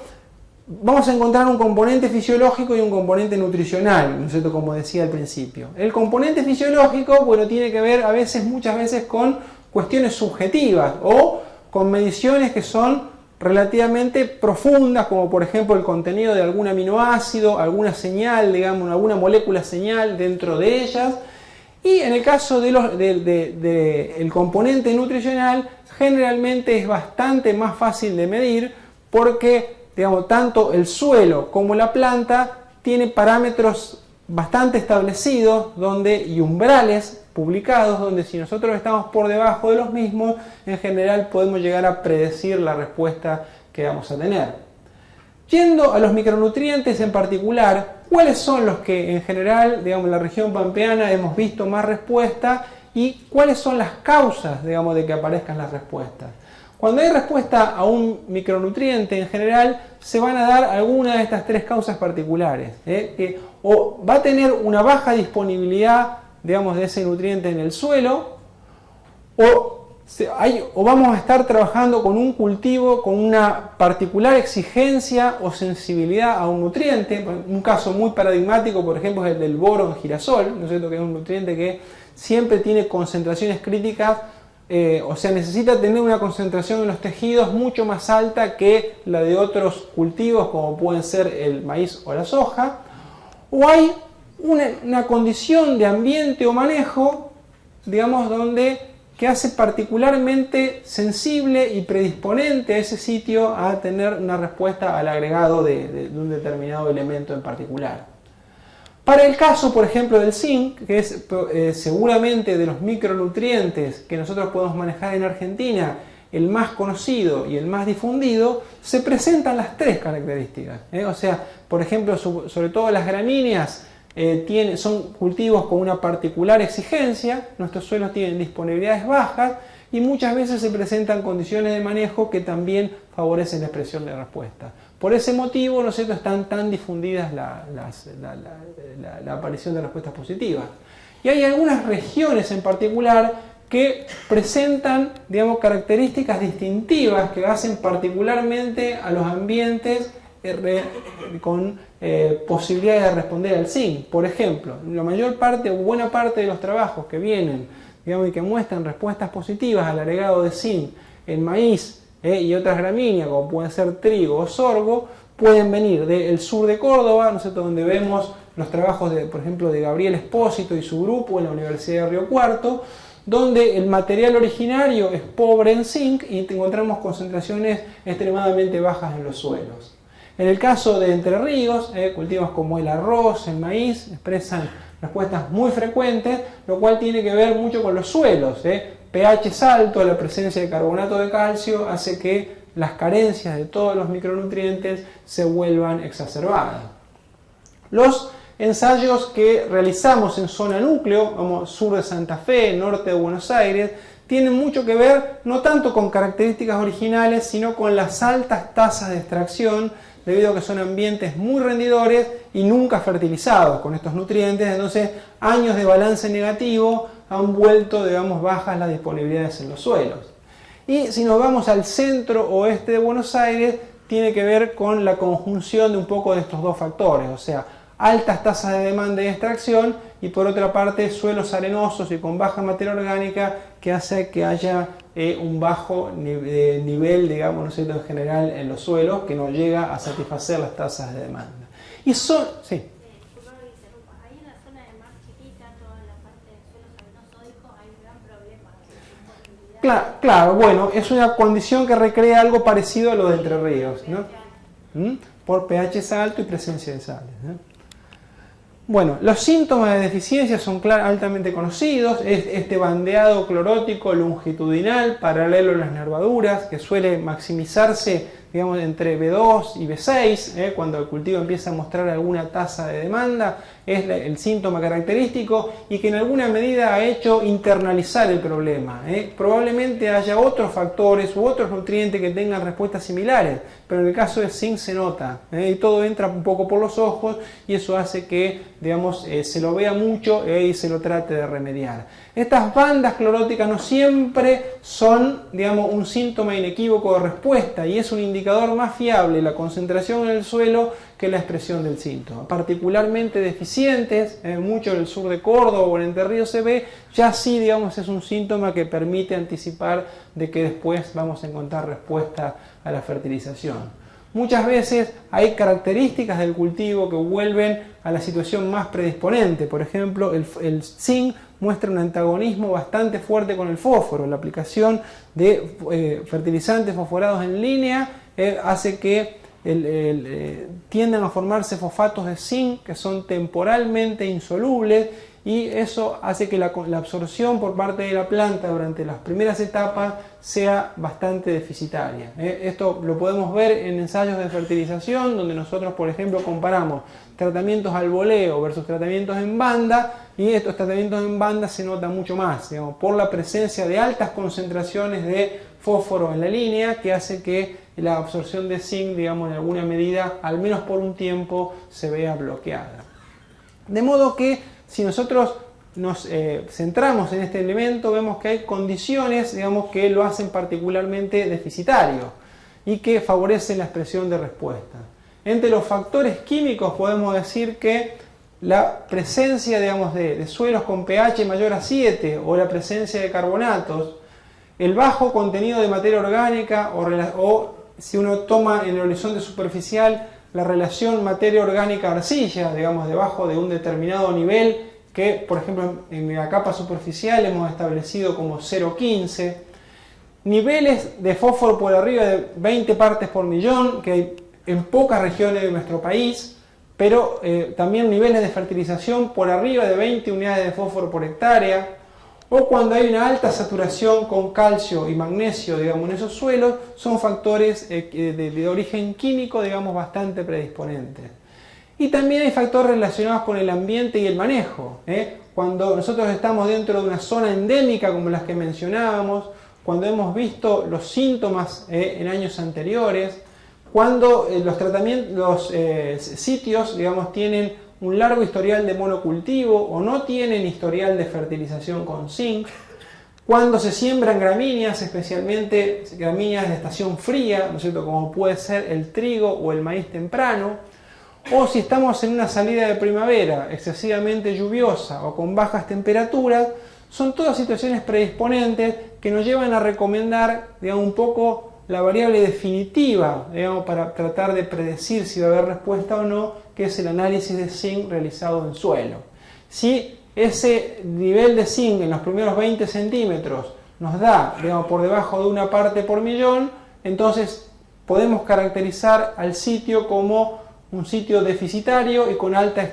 vamos a encontrar un componente fisiológico y un componente nutricional, ¿no es cierto?, como decía al principio. El componente fisiológico, bueno, tiene que ver muchas veces con cuestiones subjetivas o con mediciones que son relativamente profundas, como por ejemplo el contenido de algún aminoácido, alguna señal, digamos, alguna molécula señal dentro de ellas. Y en el caso del componente nutricional, generalmente es bastante más fácil de medir porque, digamos, tanto el suelo como la planta tiene parámetros bastante establecidos y umbrales publicados, donde si nosotros estamos por debajo de los mismos, en general podemos llegar a predecir la respuesta que vamos a tener. Yendo a los micronutrientes en particular, ¿cuáles son los que en general, digamos, en la región pampeana hemos visto más respuesta y cuáles son las causas, digamos, de que aparezcan las respuestas? Cuando hay respuesta a un micronutriente, en general se van a dar alguna de estas tres causas particulares, que o va a tener una baja disponibilidad, digamos, de ese nutriente en el suelo, o vamos a estar trabajando con un cultivo con una particular exigencia o sensibilidad a un nutriente. Un caso muy paradigmático, por ejemplo, es el del boro en girasol, ¿no es cierto?, que es un nutriente que siempre tiene concentraciones críticas, o sea, necesita tener una concentración en los tejidos mucho más alta que la de otros cultivos, como pueden ser el maíz o la soja. O hay una condición de ambiente o manejo, digamos, que hace particularmente sensible y predisponente a ese sitio a tener una respuesta al agregado de un determinado elemento en particular. Para el caso, por ejemplo, del zinc, que es seguramente de los micronutrientes que nosotros podemos manejar en Argentina, el más conocido y el más difundido, se presentan las tres características. O sea, por ejemplo, sobre todo las gramíneas, son cultivos con una particular exigencia, nuestros suelos tienen disponibilidades bajas y muchas veces se presentan condiciones de manejo que también favorecen la expresión de respuesta. Por ese motivo, ¿no es cierto?, están tan difundidas la aparición de respuestas positivas. Y hay algunas regiones en particular que presentan, digamos, características distintivas que hacen particularmente a los ambientes con posibilidades de responder al zinc. Por ejemplo, la mayor parte o buena parte de los trabajos que vienen, digamos, y que muestran respuestas positivas al agregado de zinc en maíz y otras gramíneas, como pueden ser trigo o sorgo, pueden venir del sur de Córdoba, ¿no es cierto?, donde vemos los trabajos, por ejemplo, de Gabriel Espósito y su grupo en la Universidad de Río Cuarto, donde el material originario es pobre en zinc y encontramos concentraciones extremadamente bajas en los suelos. En el caso de Entre Ríos, cultivos como el arroz, el maíz, expresan respuestas muy frecuentes, lo cual tiene que ver mucho con los suelos. pH alto, la presencia de carbonato de calcio hace que las carencias de todos los micronutrientes se vuelvan exacerbadas. Los ensayos que realizamos en zona núcleo, como sur de Santa Fe, norte de Buenos Aires, tienen mucho que ver no tanto con características originales, sino con las altas tasas de extracción, debido a que son ambientes muy rendidores y nunca fertilizados con estos nutrientes. Entonces, años de balance negativo han vuelto, digamos, bajas las disponibilidades en los suelos. Y si nos vamos al centro oeste de Buenos Aires, tiene que ver con la conjunción de un poco de estos dos factores, o sea, altas tasas de demanda y extracción, y por otra parte suelos arenosos y con baja materia orgánica, que hace que haya un bajo nivel, digamos, ¿no es cierto?, en general en los suelos, que no llega a satisfacer las tasas de demanda. Y son, sí.
Ahí en la zona de mar chiquita, toda la parte de suelos arenosos, hay un gran problema.
Claro, bueno, es una condición que recrea algo parecido a lo de Entre Ríos, ¿no? Por pH alto y presencia de sales, ¿no? Bueno, los síntomas de deficiencia son altamente conocidos. Es este bandeado clorótico longitudinal paralelo a las nervaduras, que suele maximizarse, digamos, entre B2 y B6, cuando el cultivo empieza a mostrar alguna tasa de demanda, es el síntoma característico y que en alguna medida ha hecho internalizar el problema. Probablemente haya otros factores u otros nutrientes que tengan respuestas similares, pero en el caso del zinc se nota, y todo entra un poco por los ojos y eso hace que, digamos, se lo vea mucho y se lo trate de remediar. Estas bandas cloróticas no siempre son, digamos, un síntoma inequívoco de respuesta y es un indicador más fiable la concentración en el suelo que la expresión del síntoma. Particularmente deficientes, mucho en el sur de Córdoba o en Entre Ríos se ve, ya sí, digamos, es un síntoma que permite anticipar de que después vamos a encontrar respuesta a la fertilización. Muchas veces hay características del cultivo que vuelven a la situación más predisponente. Por ejemplo, el zinc muestra un antagonismo bastante fuerte con el fósforo. La aplicación de fertilizantes fosforados en línea hace que tiendan a formarse fosfatos de zinc que son temporalmente insolubles y eso hace que la absorción por parte de la planta durante las primeras etapas sea bastante deficitaria. Esto lo podemos ver en ensayos de fertilización donde nosotros, por ejemplo, comparamos tratamientos al boleo versus tratamientos en banda, y estos tratamientos en banda se nota mucho más, digamos, por la presencia de altas concentraciones de fósforo en la línea, que hace que la absorción de zinc, digamos, en alguna medida, al menos por un tiempo, se vea bloqueada. De modo que si nosotros nos centramos en este elemento, vemos que hay condiciones, digamos, que lo hacen particularmente deficitario y que favorecen la expresión de respuesta. Entre los factores químicos podemos decir que la presencia, digamos, de suelos con pH mayor a 7 o la presencia de carbonatos, el bajo contenido de materia orgánica o si uno toma en el horizonte superficial la relación materia orgánica-arcilla, digamos, debajo de un determinado nivel que, por ejemplo, en la capa superficial hemos establecido como 0,15, niveles de fósforo por arriba de 20 partes por millón, que hay en pocas regiones de nuestro país, pero también niveles de fertilización por arriba de 20 unidades de fósforo por hectárea, o cuando hay una alta saturación con calcio y magnesio, digamos, en esos suelos, son factores de origen químico, digamos, bastante predisponentes. Y también hay factores relacionados con el ambiente y el manejo. Cuando nosotros estamos dentro de una zona endémica, como las que mencionábamos, cuando hemos visto los síntomas en años anteriores, cuando los sitios, digamos, tienen un largo historial de monocultivo o no tienen historial de fertilización con zinc, Cuando se siembran gramíneas, especialmente gramíneas de estación fría, ¿no es cierto?, como puede ser el trigo o el maíz temprano, o si estamos en una salida de primavera excesivamente lluviosa o con bajas temperaturas, son todas situaciones predisponentes que nos llevan a recomendar, digamos, un poco la variable definitiva, digamos, para tratar de predecir si va a haber respuesta o no, que es el análisis de zinc realizado en suelo. Si ese nivel de zinc en los primeros 20 centímetros nos da, digamos, por debajo de una parte por millón, entonces podemos caracterizar al sitio como un sitio deficitario y con alta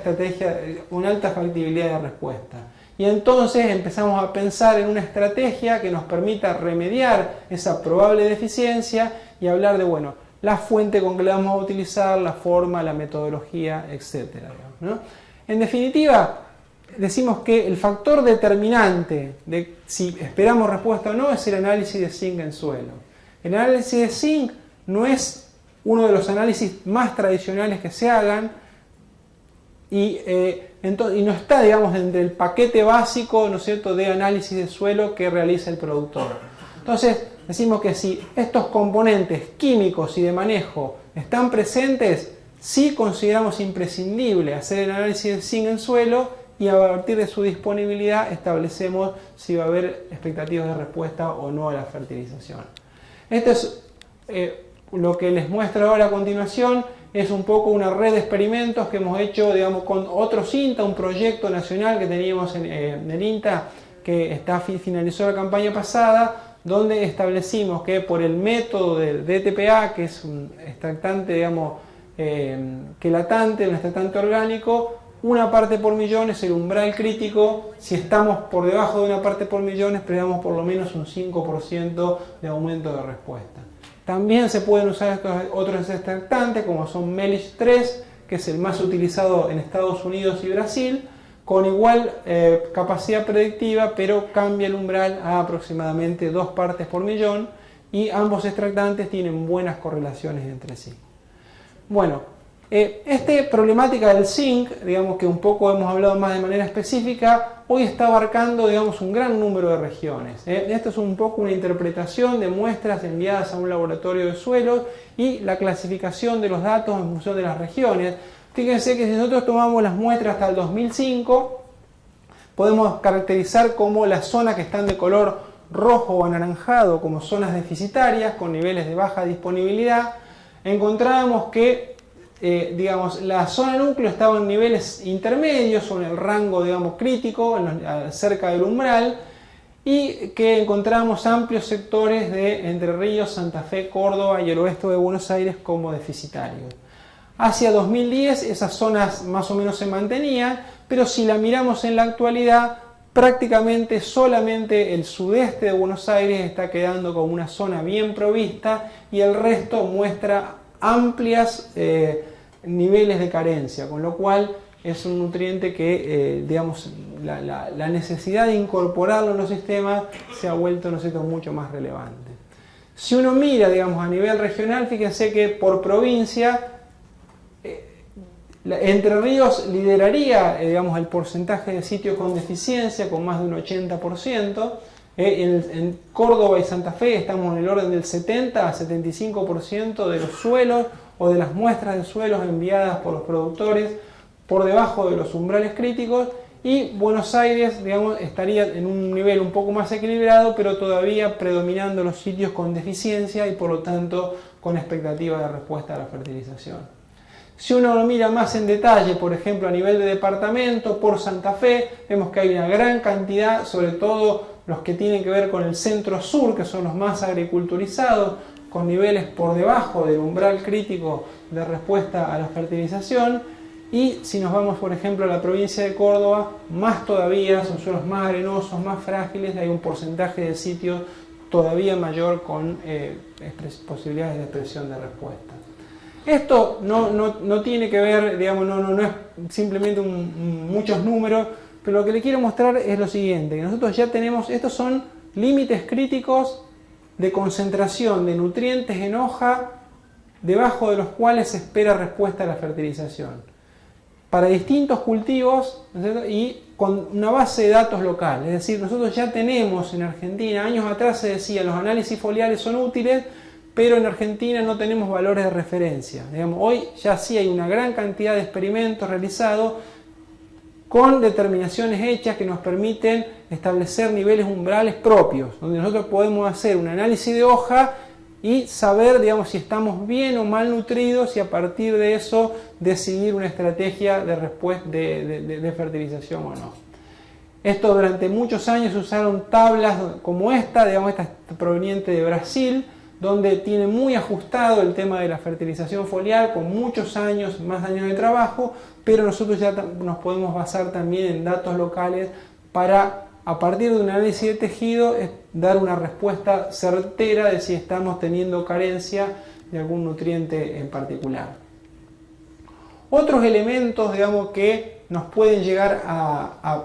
factibilidad de respuesta. Y entonces empezamos a pensar en una estrategia que nos permita remediar esa probable deficiencia y hablar de, bueno, la fuente con que la vamos a utilizar, la forma, la metodología, etc. ¿no? En definitiva, decimos que el factor determinante de si esperamos respuesta o no es el análisis de zinc en suelo. El análisis de zinc no es uno de los análisis más tradicionales que se hagan y no está, digamos, entre el paquete básico, ¿no es cierto?, de análisis de suelo que realiza el productor. Entonces, decimos que si estos componentes químicos y de manejo están presentes, sí consideramos imprescindible hacer el análisis de zinc en suelo y a partir de su disponibilidad establecemos si va a haber expectativas de respuesta o no a la fertilización. Esto es lo que les muestro ahora a continuación. Es un poco una red de experimentos que hemos hecho, digamos, con otros INTA, un proyecto nacional que teníamos en el INTA que finalizó la campaña pasada, donde establecimos que por el método del DTPA, que es un extractante, digamos, quelatante, un extractante orgánico, una parte por millón es el umbral crítico. Si estamos por debajo de una parte por millón, esperamos por lo menos un 5% de aumento de respuesta. También se pueden usar estos otros extractantes, como son Melich 3, que es el más utilizado en Estados Unidos y Brasil, con igual capacidad predictiva, pero cambia el umbral a aproximadamente 2 partes por millón, y ambos extractantes tienen buenas correlaciones entre sí. Bueno, esta problemática del zinc, digamos que un poco hemos hablado más de manera específica, hoy está abarcando, digamos, un gran número de regiones. Esto es un poco una interpretación de muestras enviadas a un laboratorio de suelos y la clasificación de los datos en función de las regiones. Fíjense que si nosotros tomamos las muestras hasta el 2005, podemos caracterizar como las zonas que están de color rojo o anaranjado como zonas deficitarias con niveles de baja disponibilidad. Encontramos que digamos, la zona núcleo estaba en niveles intermedios o en el rango, digamos, crítico, cerca del umbral, y que encontramos amplios sectores de Entre Ríos, Santa Fe, Córdoba y el oeste de Buenos Aires como deficitarios. Hacia 2010 esas zonas más o menos se mantenían, pero si la miramos en la actualidad, prácticamente solamente el sudeste de Buenos Aires está quedando como una zona bien provista y el resto muestra amplias niveles de carencia, con lo cual es un nutriente que digamos, la necesidad de incorporarlo en los sistemas se ha vuelto, ¿no es cierto?, mucho más relevante. Si uno mira, digamos, a nivel regional, fíjense que por provincia Entre Ríos lideraría, digamos, el porcentaje de sitios con deficiencia con más de un 80%. En Córdoba y Santa Fe estamos en el orden del 70 a 75% de los suelos o de las muestras de suelos enviadas por los productores por debajo de los umbrales críticos, y Buenos Aires, digamos, estaría en un nivel un poco más equilibrado, pero todavía predominando los sitios con deficiencia y por lo tanto con expectativa de respuesta a la fertilización. Si uno lo mira más en detalle, por ejemplo a nivel de departamento, por Santa Fe, vemos que hay una gran cantidad, sobre todo los que tienen que ver con el centro-sur, que son los más agriculturizados, con niveles por debajo del umbral crítico de respuesta a la fertilización. Y si nos vamos, por ejemplo, a la provincia de Córdoba, más todavía, son suelos más arenosos, más frágiles, hay un porcentaje de sitios todavía mayor con posibilidades de expresión de respuesta. Esto no tiene que ver, digamos, no es simplemente muchos números, pero lo que le quiero mostrar es lo siguiente, que nosotros ya tenemos, estos son límites críticos de concentración de nutrientes en hoja debajo de los cuales se espera respuesta a la fertilización. para distintos cultivos, ¿no es cierto?, y con una base de datos local. Es decir, nosotros ya tenemos en Argentina, años atrás se decía, los análisis foliares son útiles, pero en Argentina no tenemos valores de referencia. Digamos, hoy ya sí hay una gran cantidad de experimentos realizados con determinaciones hechas que nos permiten establecer niveles umbrales propios, donde nosotros podemos hacer un análisis de hoja y saber, digamos, si estamos bien o mal nutridos y a partir de eso decidir una estrategia de respuesta de fertilización o no. Esto durante muchos años se usaron tablas como esta, digamos, esta proveniente de Brasil, donde tiene muy ajustado el tema de la fertilización foliar, con muchos años, más años de trabajo, pero nosotros ya nos podemos basar también en datos locales para, a partir de un análisis de tejido, dar una respuesta certera de si estamos teniendo carencia de algún nutriente en particular. Otros elementos, digamos, que nos pueden llegar a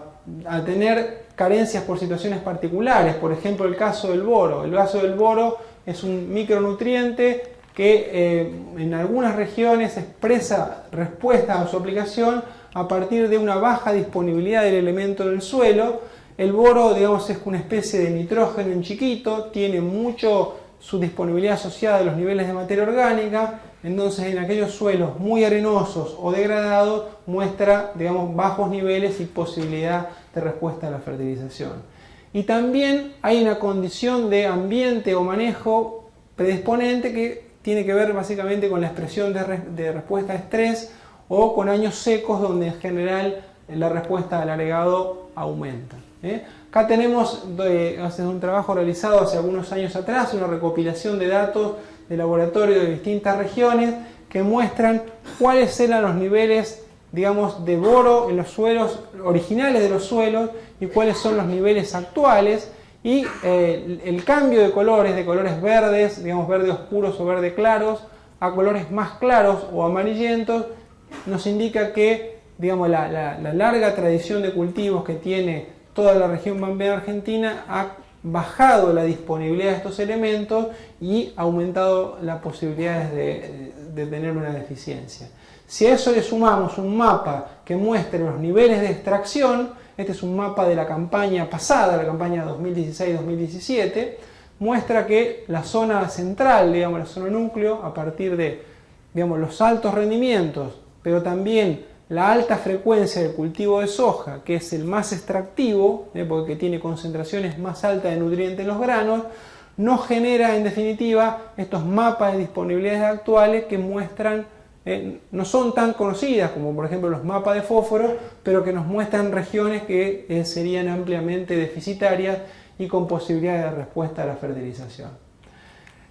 tener carencias por situaciones particulares, por ejemplo el caso del boro. El caso del boro es un micronutriente que en algunas regiones expresa respuesta a su aplicación a partir de una baja disponibilidad del elemento en el suelo. El boro, digamos, es una especie de nitrógeno en chiquito, tiene mucho su disponibilidad asociada a los niveles de materia orgánica, entonces en aquellos suelos muy arenosos o degradados muestra, digamos, bajos niveles y posibilidad de respuesta a la fertilización. Y también hay una condición de ambiente o manejo predisponente que tiene que ver básicamente con la expresión de respuesta a estrés o con años secos donde en general la respuesta al agregado aumenta. Acá tenemos un trabajo realizado hace algunos años atrás, una recopilación de datos de laboratorio de distintas regiones que muestran cuáles eran los niveles, digamos, de boro en los suelos originales de los suelos y cuáles son los niveles actuales, y el cambio de colores verdes, digamos verde oscuros o verde claros, a colores más claros o amarillentos, nos indica que, digamos, la larga tradición de cultivos que tiene toda la región pampeana argentina ha bajado la disponibilidad de estos elementos y aumentado las posibilidades de tener una deficiencia. Si a eso le sumamos un mapa que muestre los niveles de extracción, este es un mapa de la campaña pasada, la campaña 2016-2017, muestra que la zona central, digamos, la zona núcleo, a partir de, digamos, los altos rendimientos, pero también la alta frecuencia del cultivo de soja, que es el más extractivo, porque tiene concentraciones más altas de nutrientes en los granos, nos genera en definitiva estos mapas de disponibilidades actuales que muestran, no son tan conocidas como por ejemplo los mapas de fósforo, pero que nos muestran regiones que serían ampliamente deficitarias y con posibilidades de respuesta a la fertilización.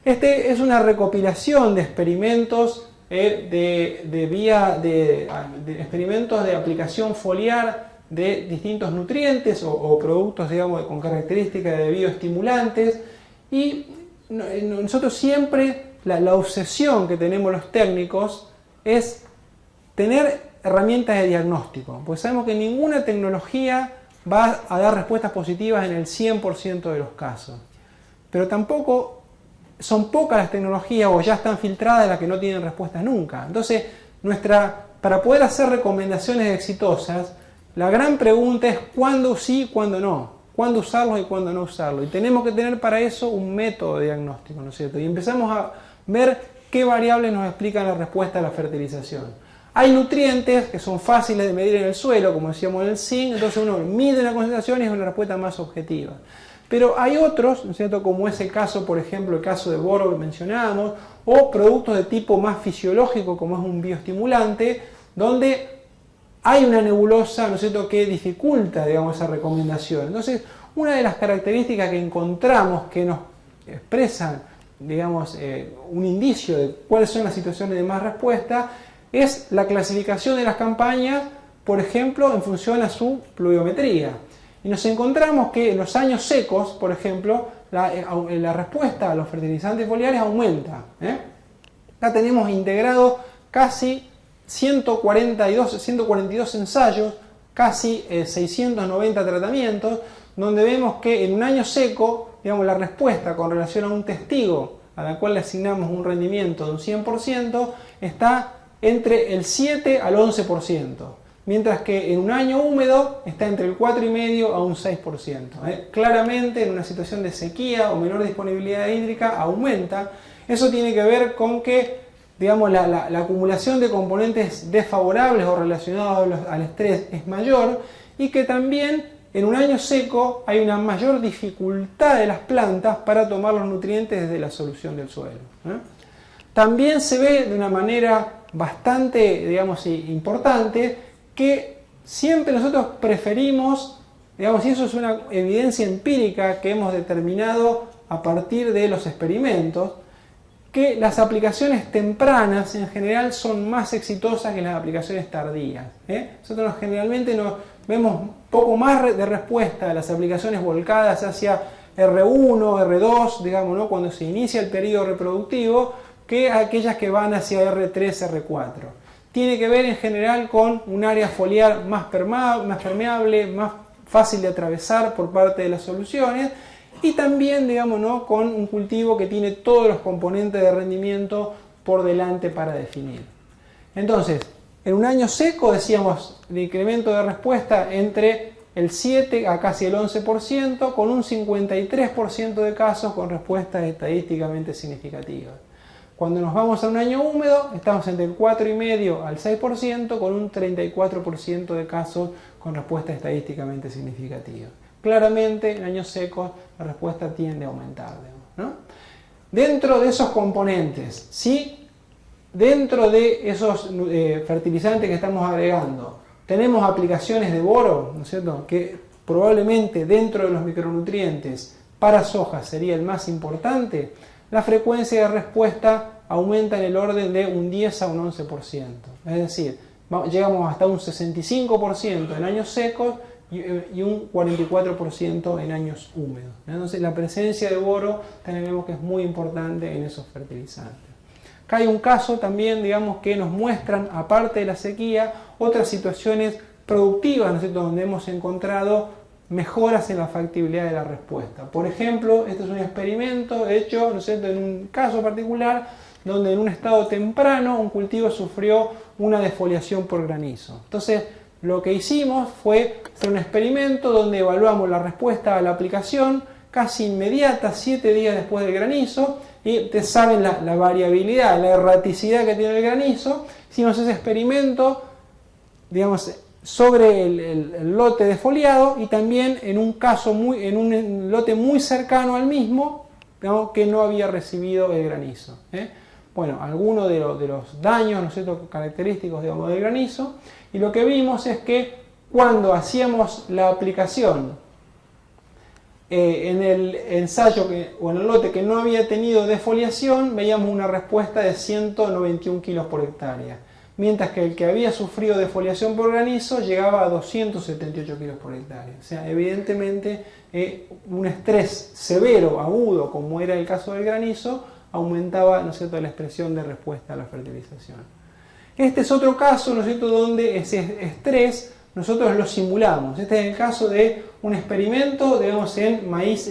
Este es una recopilación de experimentos experimentos de aplicación foliar de distintos nutrientes o productos, digamos, con características de bioestimulantes, y nosotros siempre la obsesión que tenemos los técnicos es tener herramientas de diagnóstico, pues sabemos que ninguna tecnología va a dar respuestas positivas en el 100% de los casos, pero tampoco son pocas las tecnologías o ya están filtradas las que no tienen respuestas nunca. Entonces, para poder hacer recomendaciones exitosas, la gran pregunta es cuándo sí y cuándo no, cuándo usarlos y cuándo no usarlos. Y tenemos que tener para eso un método de diagnóstico, ¿no es cierto? Y empezamos a ver qué variables nos explican la respuesta a la fertilización. Hay nutrientes que son fáciles de medir en el suelo, como decíamos en el zinc, entonces uno mide la concentración y es una respuesta más objetiva. Pero hay otros, ¿no es cierto?, como es el caso, por ejemplo, el caso de boro que mencionábamos, o productos de tipo más fisiológico, como es un bioestimulante, donde hay una nebulosa, ¿no es cierto?, que dificulta, digamos, esa recomendación. Entonces, una de las características que encontramos que nos expresan, digamos, un indicio de cuáles son las situaciones de más respuesta, es la clasificación de las campañas, por ejemplo, en función a su pluviometría. Y nos encontramos que en los años secos, por ejemplo, la respuesta a los fertilizantes foliares aumenta. Acá tenemos integrado casi 142 ensayos, casi 690 tratamientos, donde vemos que en un año seco, digamos, la respuesta con relación a un testigo a la cual le asignamos un rendimiento de un 100% está entre el 7 al 11%. mientras que en un año húmedo está entre el 4,5 a un 6%. Claramente en una situación de sequía o menor disponibilidad hídrica aumenta. Eso tiene que ver con que, digamos, la acumulación de componentes desfavorables o relacionados al estrés es mayor, y que también en un año seco hay una mayor dificultad de las plantas para tomar los nutrientes desde la solución del suelo. También se ve de una manera bastante, digamos, importante que siempre nosotros preferimos, digamos, y eso es una evidencia empírica que hemos determinado a partir de los experimentos, que las aplicaciones tempranas en general son más exitosas que las aplicaciones tardías. Nosotros generalmente nos vemos un poco más de respuesta a las aplicaciones volcadas hacia R1, R2, digamos, ¿no?, cuando se inicia el periodo reproductivo, que aquellas que van hacia R3, R4. Tiene que ver en general con un área foliar más permeable, más fácil de atravesar por parte de las soluciones, y también, digamos, ¿no?, con un cultivo que tiene todos los componentes de rendimiento por delante para definir. Entonces, en un año seco, decíamos, el incremento de respuesta entre el 7 a casi el 11%, con un 53% de casos con respuestas estadísticamente significativas. Cuando nos vamos a un año húmedo, estamos entre el 4,5 al 6%, con un 34% de casos con respuesta estadísticamente significativa. Claramente, en años secos, la respuesta tiende a aumentar, ¿no? Dentro de esos componentes, ¿sí?, dentro de esos fertilizantes que estamos agregando, tenemos aplicaciones de boro, ¿no es cierto?, que probablemente dentro de los micronutrientes para soja sería el más importante. La frecuencia de respuesta aumenta en el orden de un 10 a un 11%. Es decir, llegamos hasta un 65% en años secos y un 44% en años húmedos. Entonces la presencia de boro tenemos que es muy importante en esos fertilizantes. Acá hay un caso también, digamos, que nos muestran, aparte de la sequía, otras situaciones productivas, ¿no es cierto?, donde hemos encontrado mejoras en la factibilidad de la respuesta. Por ejemplo, este es un experimento hecho, ¿no es cierto?, en un caso particular donde en un estado temprano un cultivo sufrió una defoliación por granizo. Entonces, lo que hicimos fue hacer un experimento donde evaluamos la respuesta a la aplicación casi inmediata, 7 días después del granizo, y ustedes saben la variabilidad, la erraticidad que tiene el granizo. Hicimos ese experimento, digamos, sobre el lote defoliado, y también en un caso en un lote muy cercano al mismo, digamos, que no había recibido el granizo. Bueno, algunos de los daños, ¿no es cierto?, característicos, digamos, del granizo, y lo que vimos es que cuando hacíamos la aplicación en el ensayo o en el lote que no había tenido defoliación, veíamos una respuesta de 191 kilos por hectárea, mientras que el que había sufrido defoliación por granizo llegaba a 278 kilos por hectárea. O sea, evidentemente un estrés severo, agudo, como era el caso del granizo, aumentaba, ¿no es cierto?, la expresión de respuesta a la fertilización. Este es otro caso, ¿no es cierto?, donde ese estrés nosotros lo simulamos. Este es el caso de un experimento, digamos, en maíz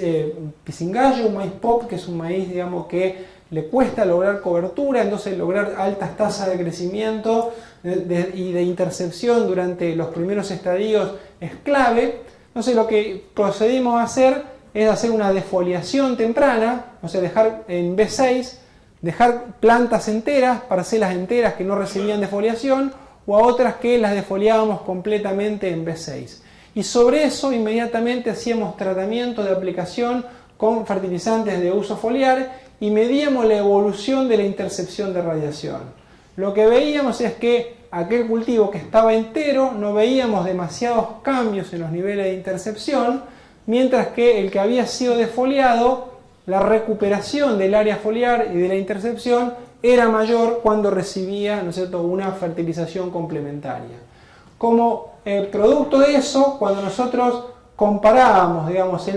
pisingallo, un maíz pop, que es un maíz, digamos, que le cuesta lograr cobertura, entonces lograr altas tasas de crecimiento y de intercepción durante los primeros estadios es clave. Entonces lo que procedimos a hacer es hacer una defoliación temprana, o sea, dejar en B6, dejar plantas enteras, parcelas enteras que no recibían defoliación, o a otras que las defoliábamos completamente en B6. Y sobre eso inmediatamente hacíamos tratamiento de aplicación con fertilizantes de uso foliar y medíamos la evolución de la intercepción de radiación. Lo que veíamos es que aquel cultivo que estaba entero no veíamos demasiados cambios en los niveles de intercepción, mientras que el que había sido defoliado, la recuperación del área foliar y de la intercepción era mayor cuando recibía, ¿no es cierto?, una fertilización complementaria. Como producto de eso, cuando nosotros comparábamos, digamos,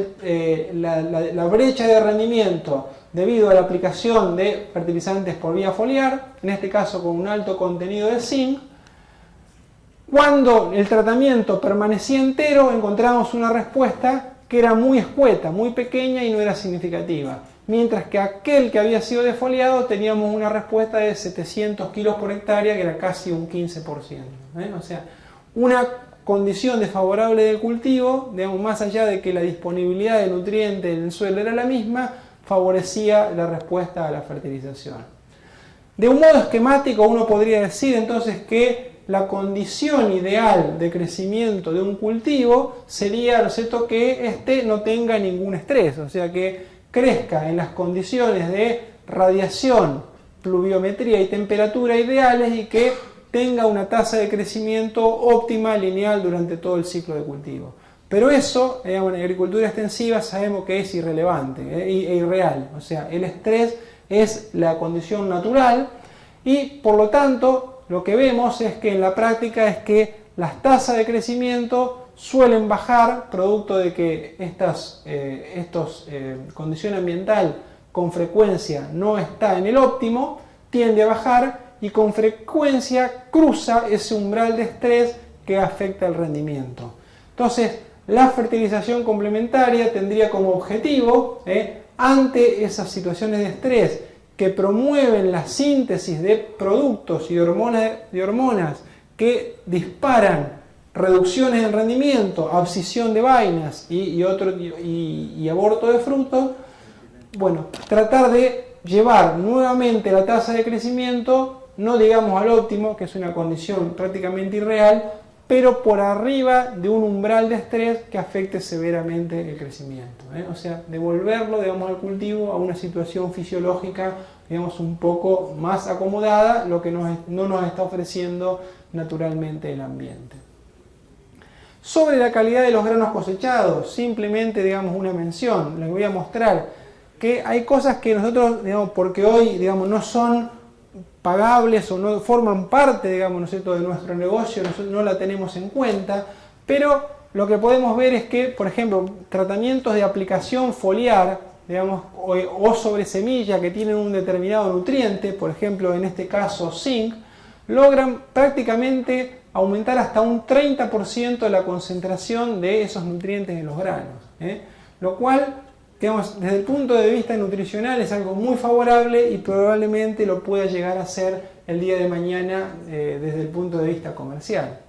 la brecha de rendimiento debido a la aplicación de fertilizantes por vía foliar, en este caso con un alto contenido de zinc, cuando el tratamiento permanecía entero, encontramos una respuesta que era muy escueta, muy pequeña y no era significativa. Mientras que aquel que había sido defoliado teníamos una respuesta de 700 kilos por hectárea, que era casi un 15%. O sea, una condición desfavorable del cultivo, digamos, más allá de que la disponibilidad de nutrientes en el suelo era la misma, favorecía la respuesta a la fertilización. De un modo esquemático uno podría decir entonces que la condición ideal de crecimiento de un cultivo sería, ¿no es cierto?, que éste no tenga ningún estrés, o sea, que crezca en las condiciones de radiación, pluviometría y temperatura ideales y que tenga una tasa de crecimiento óptima, lineal, durante todo el ciclo de cultivo. Pero eso, digamos, en agricultura extensiva sabemos que es irrelevante e irreal, o sea, el estrés es la condición natural y por lo tanto lo que vemos es que en la práctica es que las tasas de crecimiento suelen bajar producto de que estas condición ambiental con frecuencia no está en el óptimo, tiende a bajar y con frecuencia cruza ese umbral de estrés que afecta el rendimiento. Entonces, la fertilización complementaria tendría como objetivo, ante esas situaciones de estrés que promueven la síntesis de productos y de hormonas que disparan reducciones en rendimiento, abscisión de vainas y aborto de frutos, bueno, tratar de llevar nuevamente la tasa de crecimiento, no digamos al óptimo, que es una condición prácticamente irreal, pero por arriba de un umbral de estrés que afecte severamente el crecimiento. O sea, devolverlo, digamos, al cultivo a una situación fisiológica, digamos, un poco más acomodada, lo que no nos está ofreciendo naturalmente el ambiente. Sobre la calidad de los granos cosechados, simplemente, digamos, una mención. Les voy a mostrar que hay cosas que nosotros, digamos, porque hoy, digamos, no son pagables o no forman parte, digamos, ¿no es cierto?, de nuestro negocio, nosotros no la tenemos en cuenta, pero lo que podemos ver es que, por ejemplo, tratamientos de aplicación foliar, digamos, o sobre semilla que tienen un determinado nutriente, por ejemplo, en este caso zinc, logran prácticamente aumentar hasta un 30% la concentración de esos nutrientes en los granos, lo cual, digamos, desde el punto de vista nutricional es algo muy favorable y probablemente lo pueda llegar a ser el día de mañana desde el punto de vista comercial.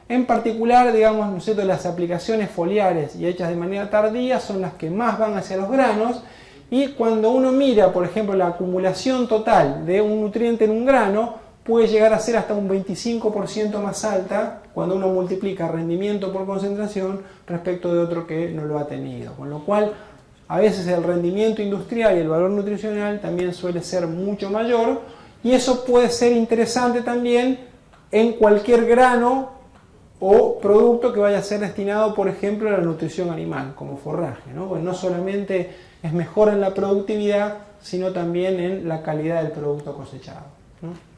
En particular, digamos, ¿no es cierto?, las aplicaciones foliares y hechas de manera tardía son las que más van hacia los granos, y cuando uno mira, por ejemplo, la acumulación total de un nutriente en un grano, puede llegar a ser hasta un 25% más alta cuando uno multiplica rendimiento por concentración respecto de otro que no lo ha tenido. Con lo cual, a veces el rendimiento industrial y el valor nutricional también suele ser mucho mayor, y eso puede ser interesante también en cualquier grano o producto que vaya a ser destinado, por ejemplo, a la nutrición animal, como forraje, ¿no? Pues no solamente es mejor en la productividad, sino también en la calidad del producto cosechado, ¿no?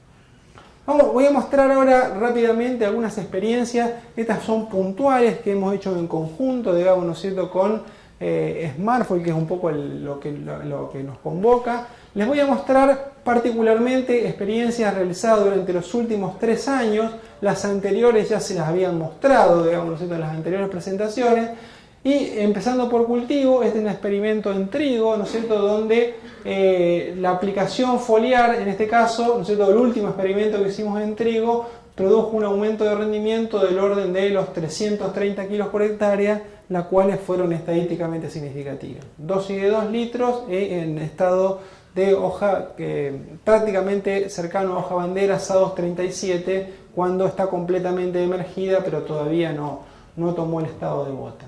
Voy a mostrar ahora rápidamente algunas experiencias. Estas son puntuales que hemos hecho en conjunto, digamos, ¿no es cierto?, con Smartfoil, que es un poco lo que nos convoca. Les voy a mostrar particularmente experiencias realizadas durante los últimos 3 años. Las anteriores ya se las habían mostrado, digamos, ¿no es cierto?, en las anteriores presentaciones. Y empezando por cultivo, este es un experimento en trigo, ¿no es cierto?, donde la aplicación foliar, en este caso, ¿no es cierto?, el último experimento que hicimos en trigo, produjo un aumento de rendimiento del orden de los 330 kilos por hectárea, las cuales fueron estadísticamente significativas. Dosis de 2 litros en estado de hoja prácticamente cercano a hoja bandera, SA237, cuando está completamente emergida, pero todavía no tomó el estado de bota.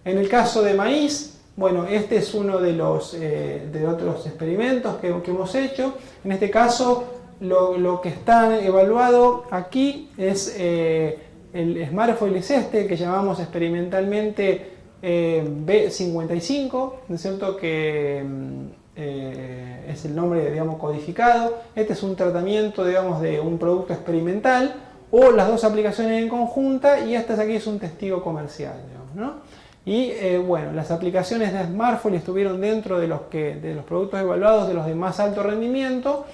En el caso de maíz, bueno, este es uno de los otros experimentos que hemos hecho. En este caso, lo que está evaluado aquí es el Smartfoil, es este, que llamamos experimentalmente B55, ¿no es cierto?, que es el nombre, digamos, codificado. Este es un tratamiento, digamos, de un producto experimental, o las dos aplicaciones en conjunta, y este aquí es un testigo comercial, digamos, ¿no? Y bueno, las aplicaciones de Smartfoil estuvieron dentro de los productos evaluados, de los de más alto rendimiento,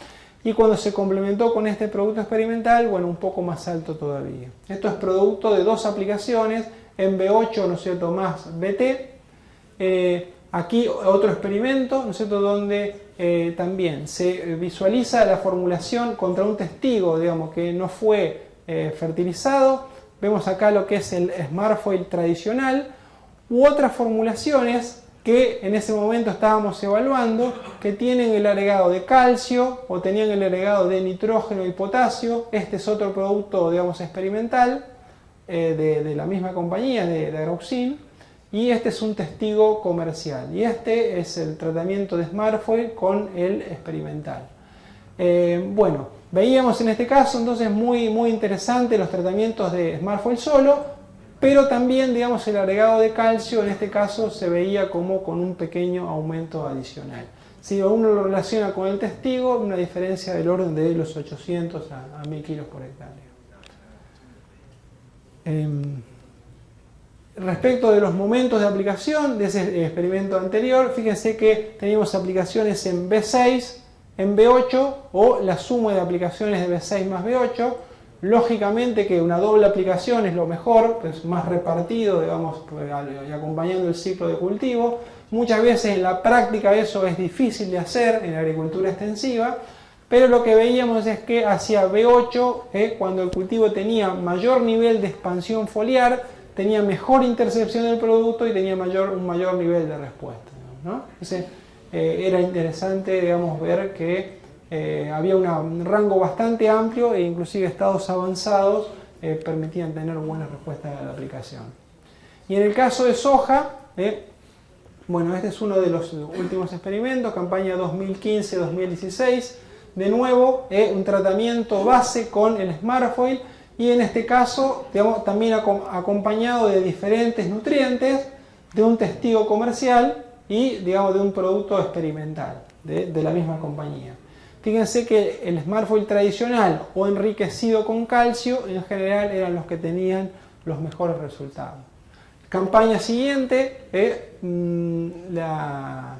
y cuando se complementó con este producto experimental, bueno, un poco más alto todavía. Esto es producto de 2 aplicaciones, en B8, ¿no es cierto?, más BT. Aquí otro experimento, ¿no es cierto?, donde también se visualiza la formulación contra un testigo, digamos, que no fue fertilizado, Vemos acá lo que es el Smartfoil tradicional u otras formulaciones que en ese momento estábamos evaluando, que tienen el agregado de calcio o tenían el agregado de nitrógeno y potasio. Este es otro producto, digamos, experimental de la misma compañía, de Agroxin, y este es un testigo comercial. Y este es el tratamiento de Smartfoil con el experimental. Bueno, veíamos en este caso entonces muy interesante los tratamientos de Smartfoil solo, pero también, digamos, el agregado de calcio en este caso se veía como con un pequeño aumento adicional. Si uno lo relaciona con el testigo, una diferencia del orden de los 800 a 1000 kilos por hectárea. Respecto de los momentos de aplicación de ese experimento anterior, fíjense que teníamos aplicaciones en B6, en B8 o la suma de aplicaciones de B6 más B8. Lógicamente que una doble aplicación es lo mejor, es más repartido, digamos, y acompañando el ciclo de cultivo. Muchas veces en la práctica eso es difícil de hacer en la agricultura extensiva, pero lo que veíamos es que hacia B8, cuando el cultivo tenía mayor nivel de expansión foliar, tenía mejor intercepción del producto y tenía un mayor nivel de respuesta, ¿no? Entonces era interesante, digamos, ver que había un rango bastante amplio e inclusive estados avanzados permitían tener buenas respuestas a la aplicación. Y en el caso de soja, bueno, este es uno de los últimos experimentos, campaña 2015-2016, de nuevo un tratamiento base con el Smartfoil y en este caso, digamos, también acompañado de diferentes nutrientes, de un testigo comercial y, digamos, de un producto experimental de la misma compañía. Fíjense que el Smartfoil tradicional o enriquecido con calcio en general eran los que tenían los mejores resultados. Campaña siguiente, la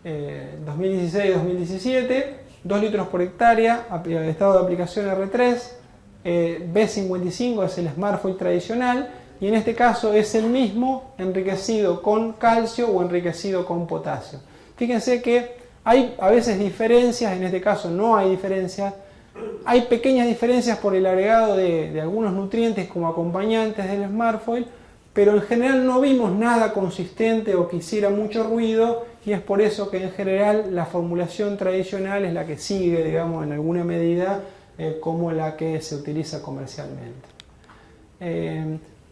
2016-2017, 2 litros por hectárea, estado de aplicación R3, B55 es el Smartfoil tradicional y en este caso es el mismo enriquecido con calcio o enriquecido con potasio. Fíjense que hay a veces diferencias, en este caso no hay diferencias, hay pequeñas diferencias por el agregado de algunos nutrientes como acompañantes del Smartfoil, pero en general no vimos nada consistente o que hiciera mucho ruido y es por eso que en general la formulación tradicional es la que sigue, digamos, en alguna medida como la que se utiliza comercialmente.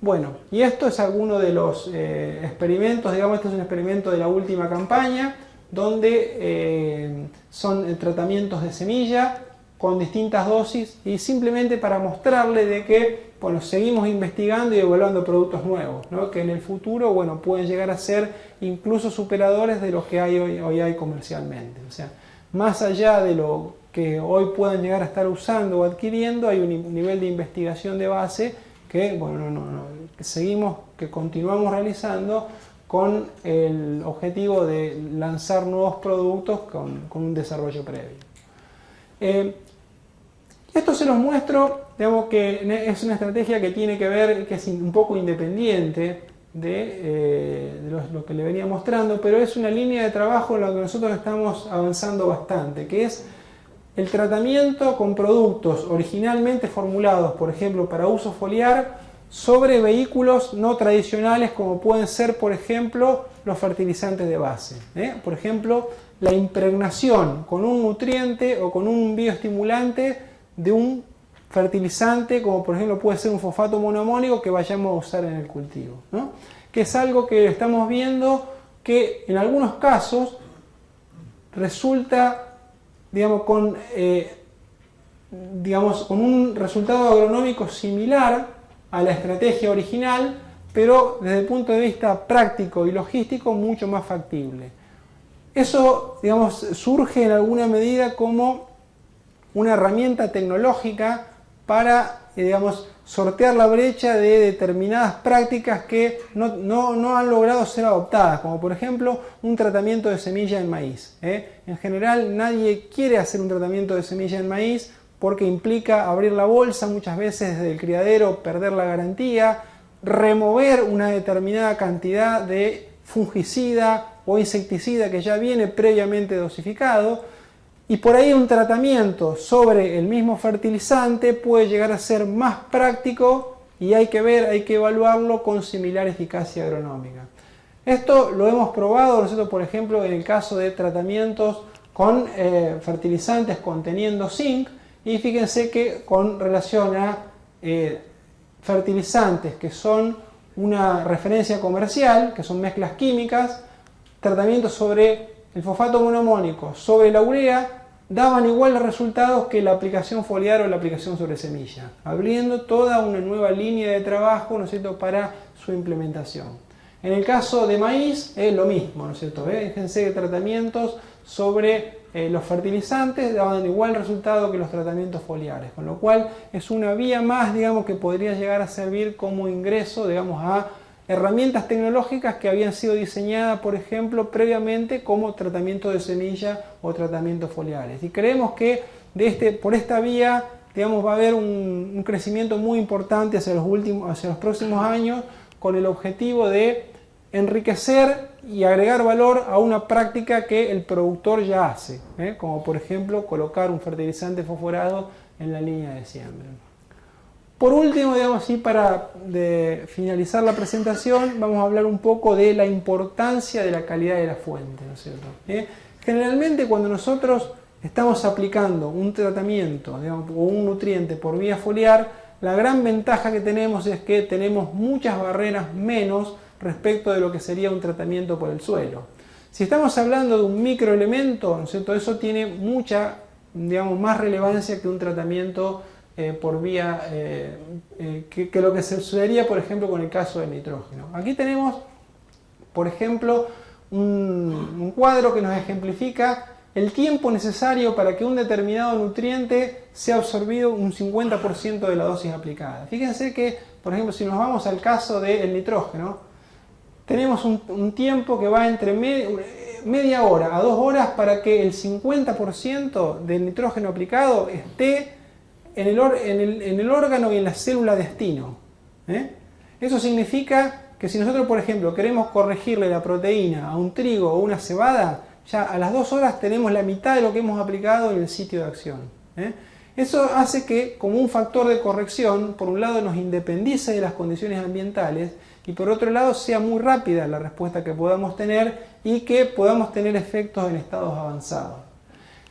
Bueno, y esto es alguno de los experimentos, digamos, este es un experimento de la última campaña, donde son tratamientos de semilla con distintas dosis y simplemente para mostrarle de que, bueno, seguimos investigando y evaluando productos nuevos, ¿no? Que en el futuro, bueno, pueden llegar a ser incluso superadores de los que hoy hay comercialmente. O sea, más allá de lo que hoy puedan llegar a estar usando o adquiriendo, hay un nivel de investigación de base que, bueno, que continuamos realizando con el objetivo de lanzar nuevos productos con un desarrollo previo. Esto se los muestro, digamos que es una estrategia que tiene que ver, que es un poco independiente de lo que le venía mostrando, pero es una línea de trabajo en la que nosotros estamos avanzando bastante, que es el tratamiento con productos originalmente formulados, por ejemplo, para uso foliar, sobre vehículos no tradicionales como pueden ser, por ejemplo, los fertilizantes de base. Por ejemplo, la impregnación con un nutriente o con un bioestimulante de un fertilizante, como por ejemplo puede ser un fosfato monoamónico que vayamos a usar en el cultivo, ¿no? Que es algo que estamos viendo que en algunos casos resulta, digamos, con un resultado agronómico similar a la estrategia original, pero desde el punto de vista práctico y logístico mucho más factible. Eso, digamos, surge en alguna medida como una herramienta tecnológica para, digamos, sortear la brecha de determinadas prácticas que no han logrado ser adoptadas, como por ejemplo un tratamiento de semilla en maíz. En general nadie quiere hacer un tratamiento de semilla en maíz porque implica abrir la bolsa muchas veces desde el criadero, perder la garantía, remover una determinada cantidad de fungicida o insecticida que ya viene previamente dosificado, y por ahí un tratamiento sobre el mismo fertilizante puede llegar a ser más práctico y hay que evaluarlo con similar eficacia agronómica. Esto lo hemos probado nosotros, por ejemplo, en el caso de tratamientos con fertilizantes conteniendo zinc, y fíjense que con relación a fertilizantes que son una referencia comercial, que son mezclas químicas, tratamientos sobre el fosfato monoamónico, sobre la urea, daban iguales resultados que la aplicación foliar o la aplicación sobre semilla, abriendo toda una nueva línea de trabajo, ¿no es cierto?, para su implementación. En el caso de maíz es lo mismo, ¿no es cierto? Fíjense que tratamientos sobre los fertilizantes daban igual resultado que los tratamientos foliares, con lo cual es una vía más, digamos, que podría llegar a servir como ingreso, digamos, a herramientas tecnológicas que habían sido diseñadas, por ejemplo, previamente como tratamiento de semilla o tratamientos foliares. Y creemos que por esta vía, digamos, va a haber un crecimiento muy importante hacia los próximos años, con el objetivo de enriquecer y agregar valor a una práctica que el productor ya hace, como por ejemplo colocar un fertilizante fosforado en la línea de siembra. Por último, digamos así, para finalizar la presentación, vamos a hablar un poco de la importancia de la calidad de la fuente, ¿no es cierto? Generalmente cuando nosotros estamos aplicando un tratamiento, digamos, o un nutriente por vía foliar, la gran ventaja que tenemos es que tenemos muchas barreras menos respecto de lo que sería un tratamiento por el suelo. Si estamos hablando de un microelemento, ¿no es cierto?, eso tiene mucha, digamos, más relevancia que un tratamiento por vía, que lo que se sucedería, por ejemplo, con el caso del nitrógeno. Aquí tenemos, por ejemplo, un cuadro que nos ejemplifica el tiempo necesario para que un determinado nutriente sea absorbido un 50% de la dosis aplicada. Fíjense que, por ejemplo, si nos vamos al caso del nitrógeno, tenemos un tiempo que va entre media hora a 2 horas para que el 50% del nitrógeno aplicado esté en el órgano y en la célula destino. Eso significa que si nosotros, por ejemplo, queremos corregirle la proteína a un trigo o una cebada, ya a las 2 horas tenemos la mitad de lo que hemos aplicado en el sitio de acción. Eso hace que, como un factor de corrección, por un lado nos independice de las condiciones ambientales y por otro lado sea muy rápida la respuesta que podamos tener y que podamos tener efectos en estados avanzados.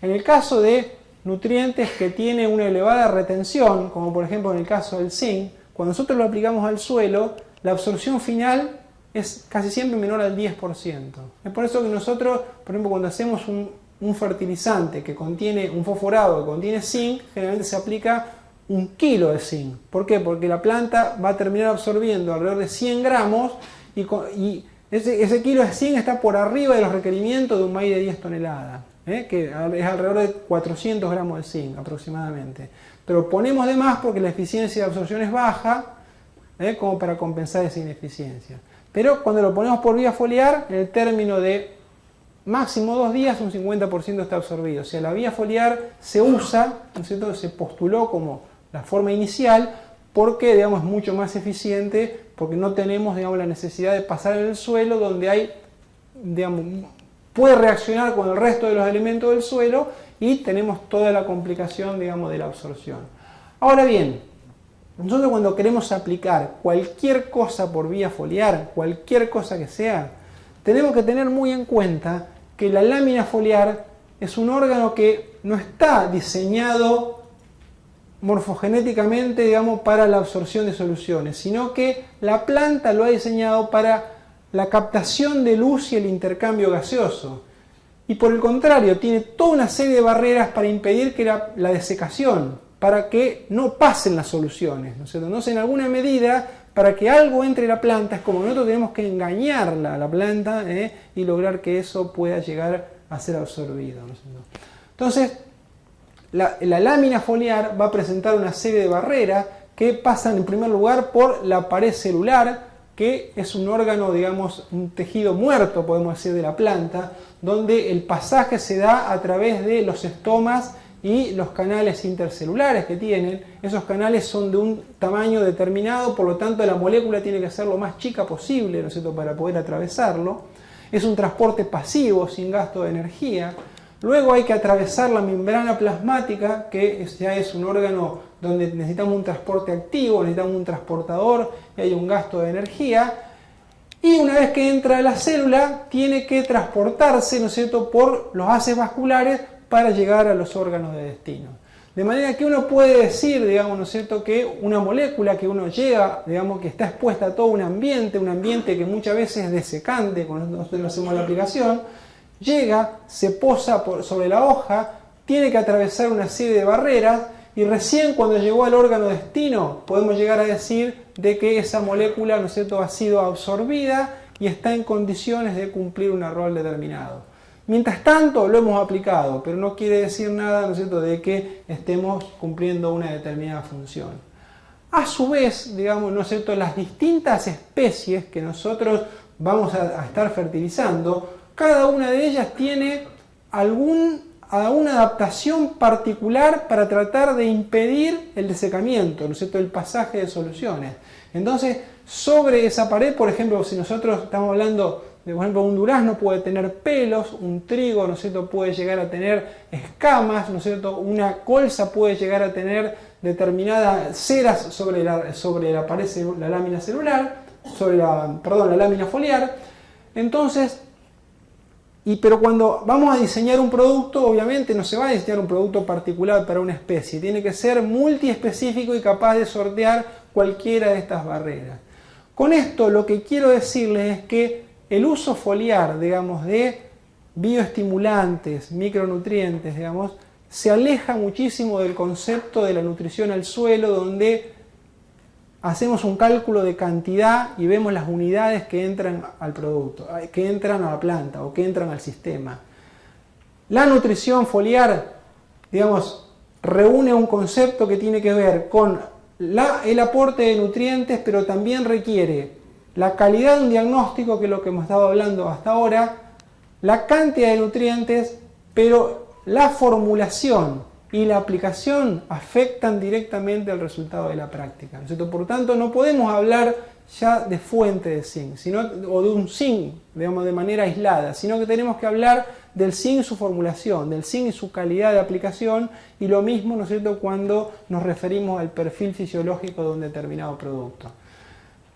En el caso de nutrientes que tienen una elevada retención, como por ejemplo en el caso del zinc, cuando nosotros lo aplicamos al suelo, la absorción final es casi siempre menor al 10%. Es por eso que nosotros, por ejemplo, cuando hacemos un fertilizante que contiene un fosforado que contiene zinc, generalmente se aplica 1 kilo de zinc. ¿Por qué? Porque la planta va a terminar absorbiendo alrededor de 100 gramos y ese kilo de zinc está por arriba de los requerimientos de un maíz de 10 toneladas, que es alrededor de 400 gramos de zinc aproximadamente. Pero ponemos de más porque la eficiencia de absorción es baja, como para compensar esa ineficiencia. Pero cuando lo ponemos por vía foliar, en el término de máximo 2 días, un 50% está absorbido. O sea, la vía foliar se usa, ¿no es cierto?, se postuló como la forma inicial porque, digamos, es mucho más eficiente, porque no tenemos, digamos, la necesidad de pasar en el suelo donde hay, digamos, puede reaccionar con el resto de los elementos del suelo y tenemos toda la complicación, digamos, de la absorción. Ahora bien, nosotros cuando queremos aplicar cualquier cosa por vía foliar, cualquier cosa que sea, tenemos que tener muy en cuenta que la lámina foliar es un órgano que no está diseñado morfogenéticamente, digamos, para la absorción de soluciones, sino que la planta lo ha diseñado para la captación de luz y el intercambio gaseoso. Y por el contrario, tiene toda una serie de barreras para impedir que la desecación, para que no pasen las soluciones, ¿no es cierto? Entonces, en alguna medida, para que algo entre la planta, es como que nosotros tenemos que engañarla a la planta y lograr que eso pueda llegar a ser absorbido, ¿no es cierto? Entonces, la lámina foliar va a presentar una serie de barreras que pasan en primer lugar por la pared celular, que es un órgano, digamos, un tejido muerto, podemos decir, de la planta, donde el pasaje se da a través de los estomas y los canales intercelulares que tienen. Esos canales son de un tamaño determinado, por lo tanto la molécula tiene que ser lo más chica posible, ¿no es cierto?, para poder atravesarlo. Es un transporte pasivo, sin gasto de energía. Luego hay que atravesar la membrana plasmática, que ya es un órgano donde necesitamos un transporte activo, necesitamos un transportador y hay un gasto de energía. Y una vez que entra a la célula, tiene que transportarse, ¿no es cierto?, por los haces vasculares para llegar a los órganos de destino. De manera que uno puede decir, digamos, ¿no es cierto?, que una molécula que uno llega, digamos, que está expuesta a todo un ambiente que muchas veces es desecante, cuando nosotros hacemos la aplicación, llega, se posa sobre la hoja, tiene que atravesar una serie de barreras y recién cuando llegó al órgano destino podemos llegar a decir de que esa molécula, ¿no es cierto?, ha sido absorbida y está en condiciones de cumplir un rol determinado. Mientras tanto lo hemos aplicado, pero no quiere decir nada, ¿no es cierto?, de que estemos cumpliendo una determinada función. A su vez, digamos, ¿no es cierto?, las distintas especies que nosotros vamos a estar fertilizando, cada una de ellas tiene alguna adaptación particular para tratar de impedir el desecamiento, ¿no es cierto?, el pasaje de soluciones. Entonces, sobre esa pared, por ejemplo, si nosotros estamos hablando de, por ejemplo, un durazno puede tener pelos, un trigo, ¿no es cierto?, puede llegar a tener escamas, ¿no es cierto?, una colza puede llegar a tener determinadas ceras sobre la pared, la lámina celular, la lámina foliar. Entonces, pero cuando vamos a diseñar un producto, obviamente no se va a diseñar un producto particular para una especie, tiene que ser multiespecífico y capaz de sortear cualquiera de estas barreras. Con esto lo que quiero decirles es que el uso foliar, digamos, de bioestimulantes, micronutrientes, digamos, se aleja muchísimo del concepto de la nutrición al suelo, donde hacemos un cálculo de cantidad y vemos las unidades que entran al producto, que entran a la planta o que entran al sistema. La nutrición foliar, digamos, reúne un concepto que tiene que ver con el aporte de nutrientes, pero también requiere la calidad de un diagnóstico, que es lo que hemos estado hablando hasta ahora, la cantidad de nutrientes, pero la formulación y la aplicación afectan directamente al resultado de la práctica, ¿no es cierto? Por lo tanto, no podemos hablar ya de fuente de zinc, o de un zinc, digamos, de manera aislada, sino que tenemos que hablar del zinc y su formulación, del zinc y su calidad de aplicación, y lo mismo, ¿no es cierto?, cuando nos referimos al perfil fisiológico de un determinado producto.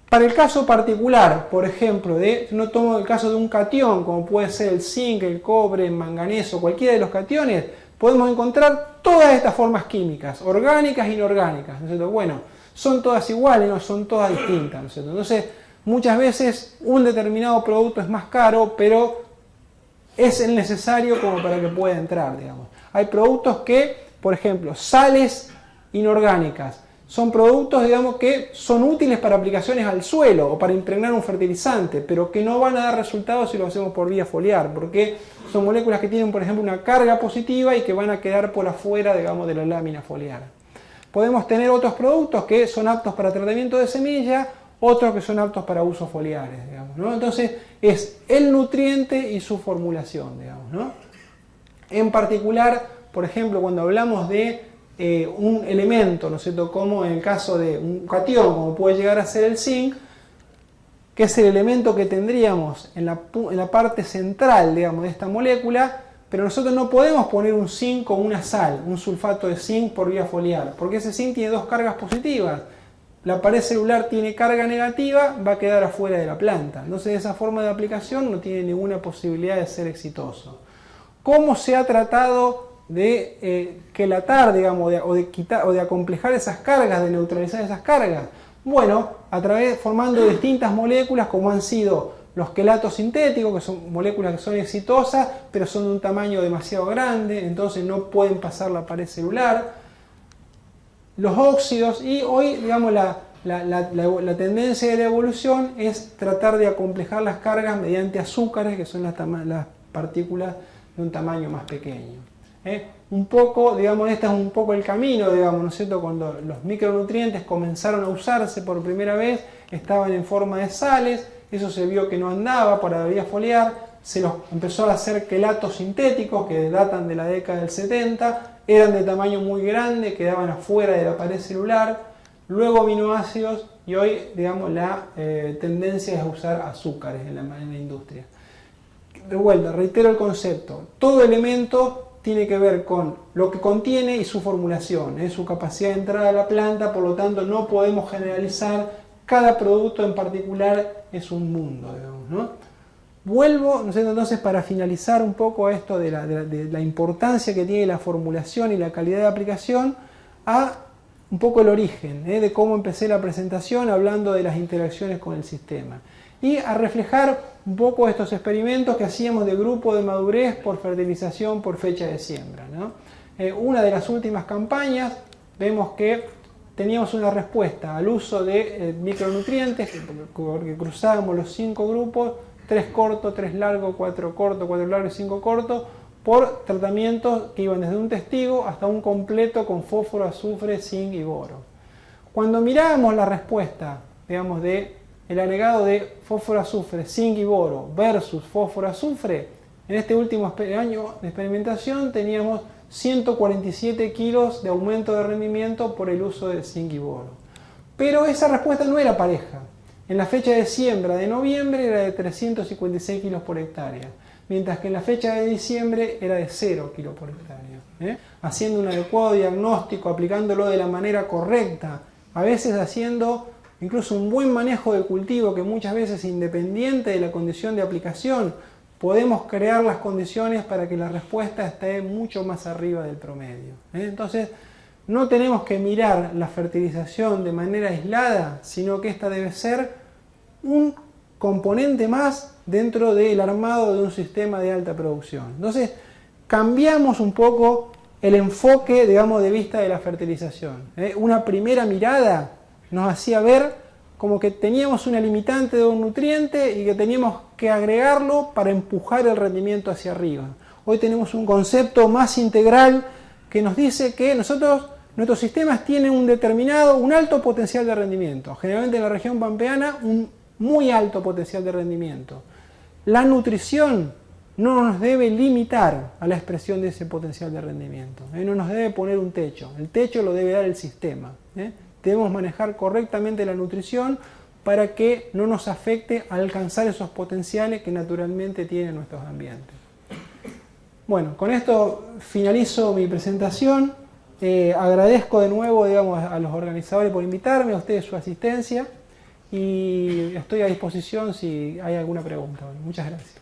Para el caso particular, por ejemplo, no tomo el caso de un catión, como puede ser el zinc, el cobre, el manganeso, cualquiera de los cationes, podemos encontrar todas estas formas químicas, orgánicas e inorgánicas, ¿no es cierto? Bueno, son todas iguales, no son todas distintas, ¿no es cierto? Entonces, muchas veces un determinado producto es más caro, pero es el necesario como para que pueda entrar, digamos. Hay productos que, por ejemplo, sales inorgánicas, son productos, digamos, que son útiles para aplicaciones al suelo o para impregnar un fertilizante, pero que no van a dar resultados si lo hacemos por vía foliar, porque son moléculas que tienen, por ejemplo, una carga positiva y que van a quedar por afuera, digamos, de la lámina foliar. Podemos tener otros productos que son aptos para tratamiento de semilla, otros que son aptos para usos foliares, digamos, ¿no? Entonces, es el nutriente y su formulación, digamos, ¿no? En particular, por ejemplo, cuando hablamos de un elemento, ¿no es cierto?, como en el caso de un catión, como puede llegar a ser el zinc, que es el elemento que tendríamos en la parte central, digamos, de esta molécula, pero nosotros no podemos poner un zinc o una sal, un sulfato de zinc por vía foliar, porque ese zinc tiene dos cargas positivas. La pared celular tiene carga negativa, va a quedar afuera de la planta. Entonces, esa forma de aplicación no tiene ninguna posibilidad de ser exitoso. ¿Cómo se ha tratado de quelatar, digamos, o de acomplejar esas cargas, de neutralizar esas cargas? Bueno, formando distintas moléculas, como han sido los quelatos sintéticos, que son moléculas que son exitosas, pero son de un tamaño demasiado grande, entonces no pueden pasar la pared celular. Los óxidos, y hoy, digamos, la tendencia de la evolución es tratar de acomplejar las cargas mediante azúcares, que son las partículas de un tamaño más pequeño. Un poco, digamos, este es un poco el camino, digamos, ¿no es cierto? Cuando los micronutrientes comenzaron a usarse por primera vez, estaban en forma de sales, eso se vio que no andaba para la vía foliar, se los empezó a hacer quelatos sintéticos que datan de la década del 70, eran de tamaño muy grande, quedaban afuera de la pared celular, luego aminoácidos, y hoy, digamos, la tendencia es usar azúcares en la industria.
de vuelta, reitero el concepto, todo elemento tiene que ver con lo que contiene y su formulación, su capacidad de entrada a la planta, por lo tanto no podemos generalizar, cada producto en particular es un mundo, digamos, ¿no? Vuelvo, ¿no sé? Entonces, para finalizar un poco esto de la importancia que tiene la formulación y la calidad de aplicación, a un poco el origen, de cómo empecé la presentación hablando de las interacciones con el sistema. Y a reflejar un poco estos experimentos que hacíamos de grupo de madurez por fertilización por fecha de siembra, ¿no? Una de las últimas campañas vemos que teníamos una respuesta al uso de micronutrientes, porque cruzábamos los 5 grupos, 3 cortos, 3 largos, 4 cortos, 4 largos y 5 cortos, por tratamientos que iban desde un testigo hasta un completo con fósforo, azufre, zinc y boro. Cuando mirábamos la respuesta, digamos, de el agregado de fósforo, azufre, zinc y boro versus fósforo, azufre, en este último año de experimentación teníamos 147 kilos de aumento de rendimiento por el uso de zinc y boro. Pero esa respuesta no era pareja. En la fecha de siembra de noviembre era de 356 kilos por hectárea, mientras que en la fecha de diciembre era de 0 kilos por hectárea. Haciendo un adecuado diagnóstico, aplicándolo de la manera correcta, a veces haciendo incluso un buen manejo de cultivo que muchas veces, independiente de la condición de aplicación, podemos crear las condiciones para que la respuesta esté mucho más arriba del promedio. Entonces, no tenemos que mirar la fertilización de manera aislada, sino que esta debe ser un componente más dentro del armado de un sistema de alta producción. Entonces, cambiamos un poco el enfoque, digamos, de vista de la fertilización. Una primera mirada nos hacía ver como que teníamos una limitante de un nutriente y que teníamos que agregarlo para empujar el rendimiento hacia arriba. Hoy tenemos un concepto más integral que nos dice que nuestros sistemas tienen un alto potencial de rendimiento. Generalmente en la región pampeana, un muy alto potencial de rendimiento. La nutrición no nos debe limitar a la expresión de ese potencial de rendimiento. No nos debe poner un techo. El techo lo debe dar el sistema. Debemos manejar correctamente la nutrición para que no nos afecte a alcanzar esos potenciales que naturalmente tienen nuestros ambientes. Bueno, con esto finalizo mi presentación. Agradezco de nuevo, digamos, a los organizadores por invitarme, a ustedes su asistencia y estoy a disposición si hay alguna pregunta. Bueno, muchas gracias.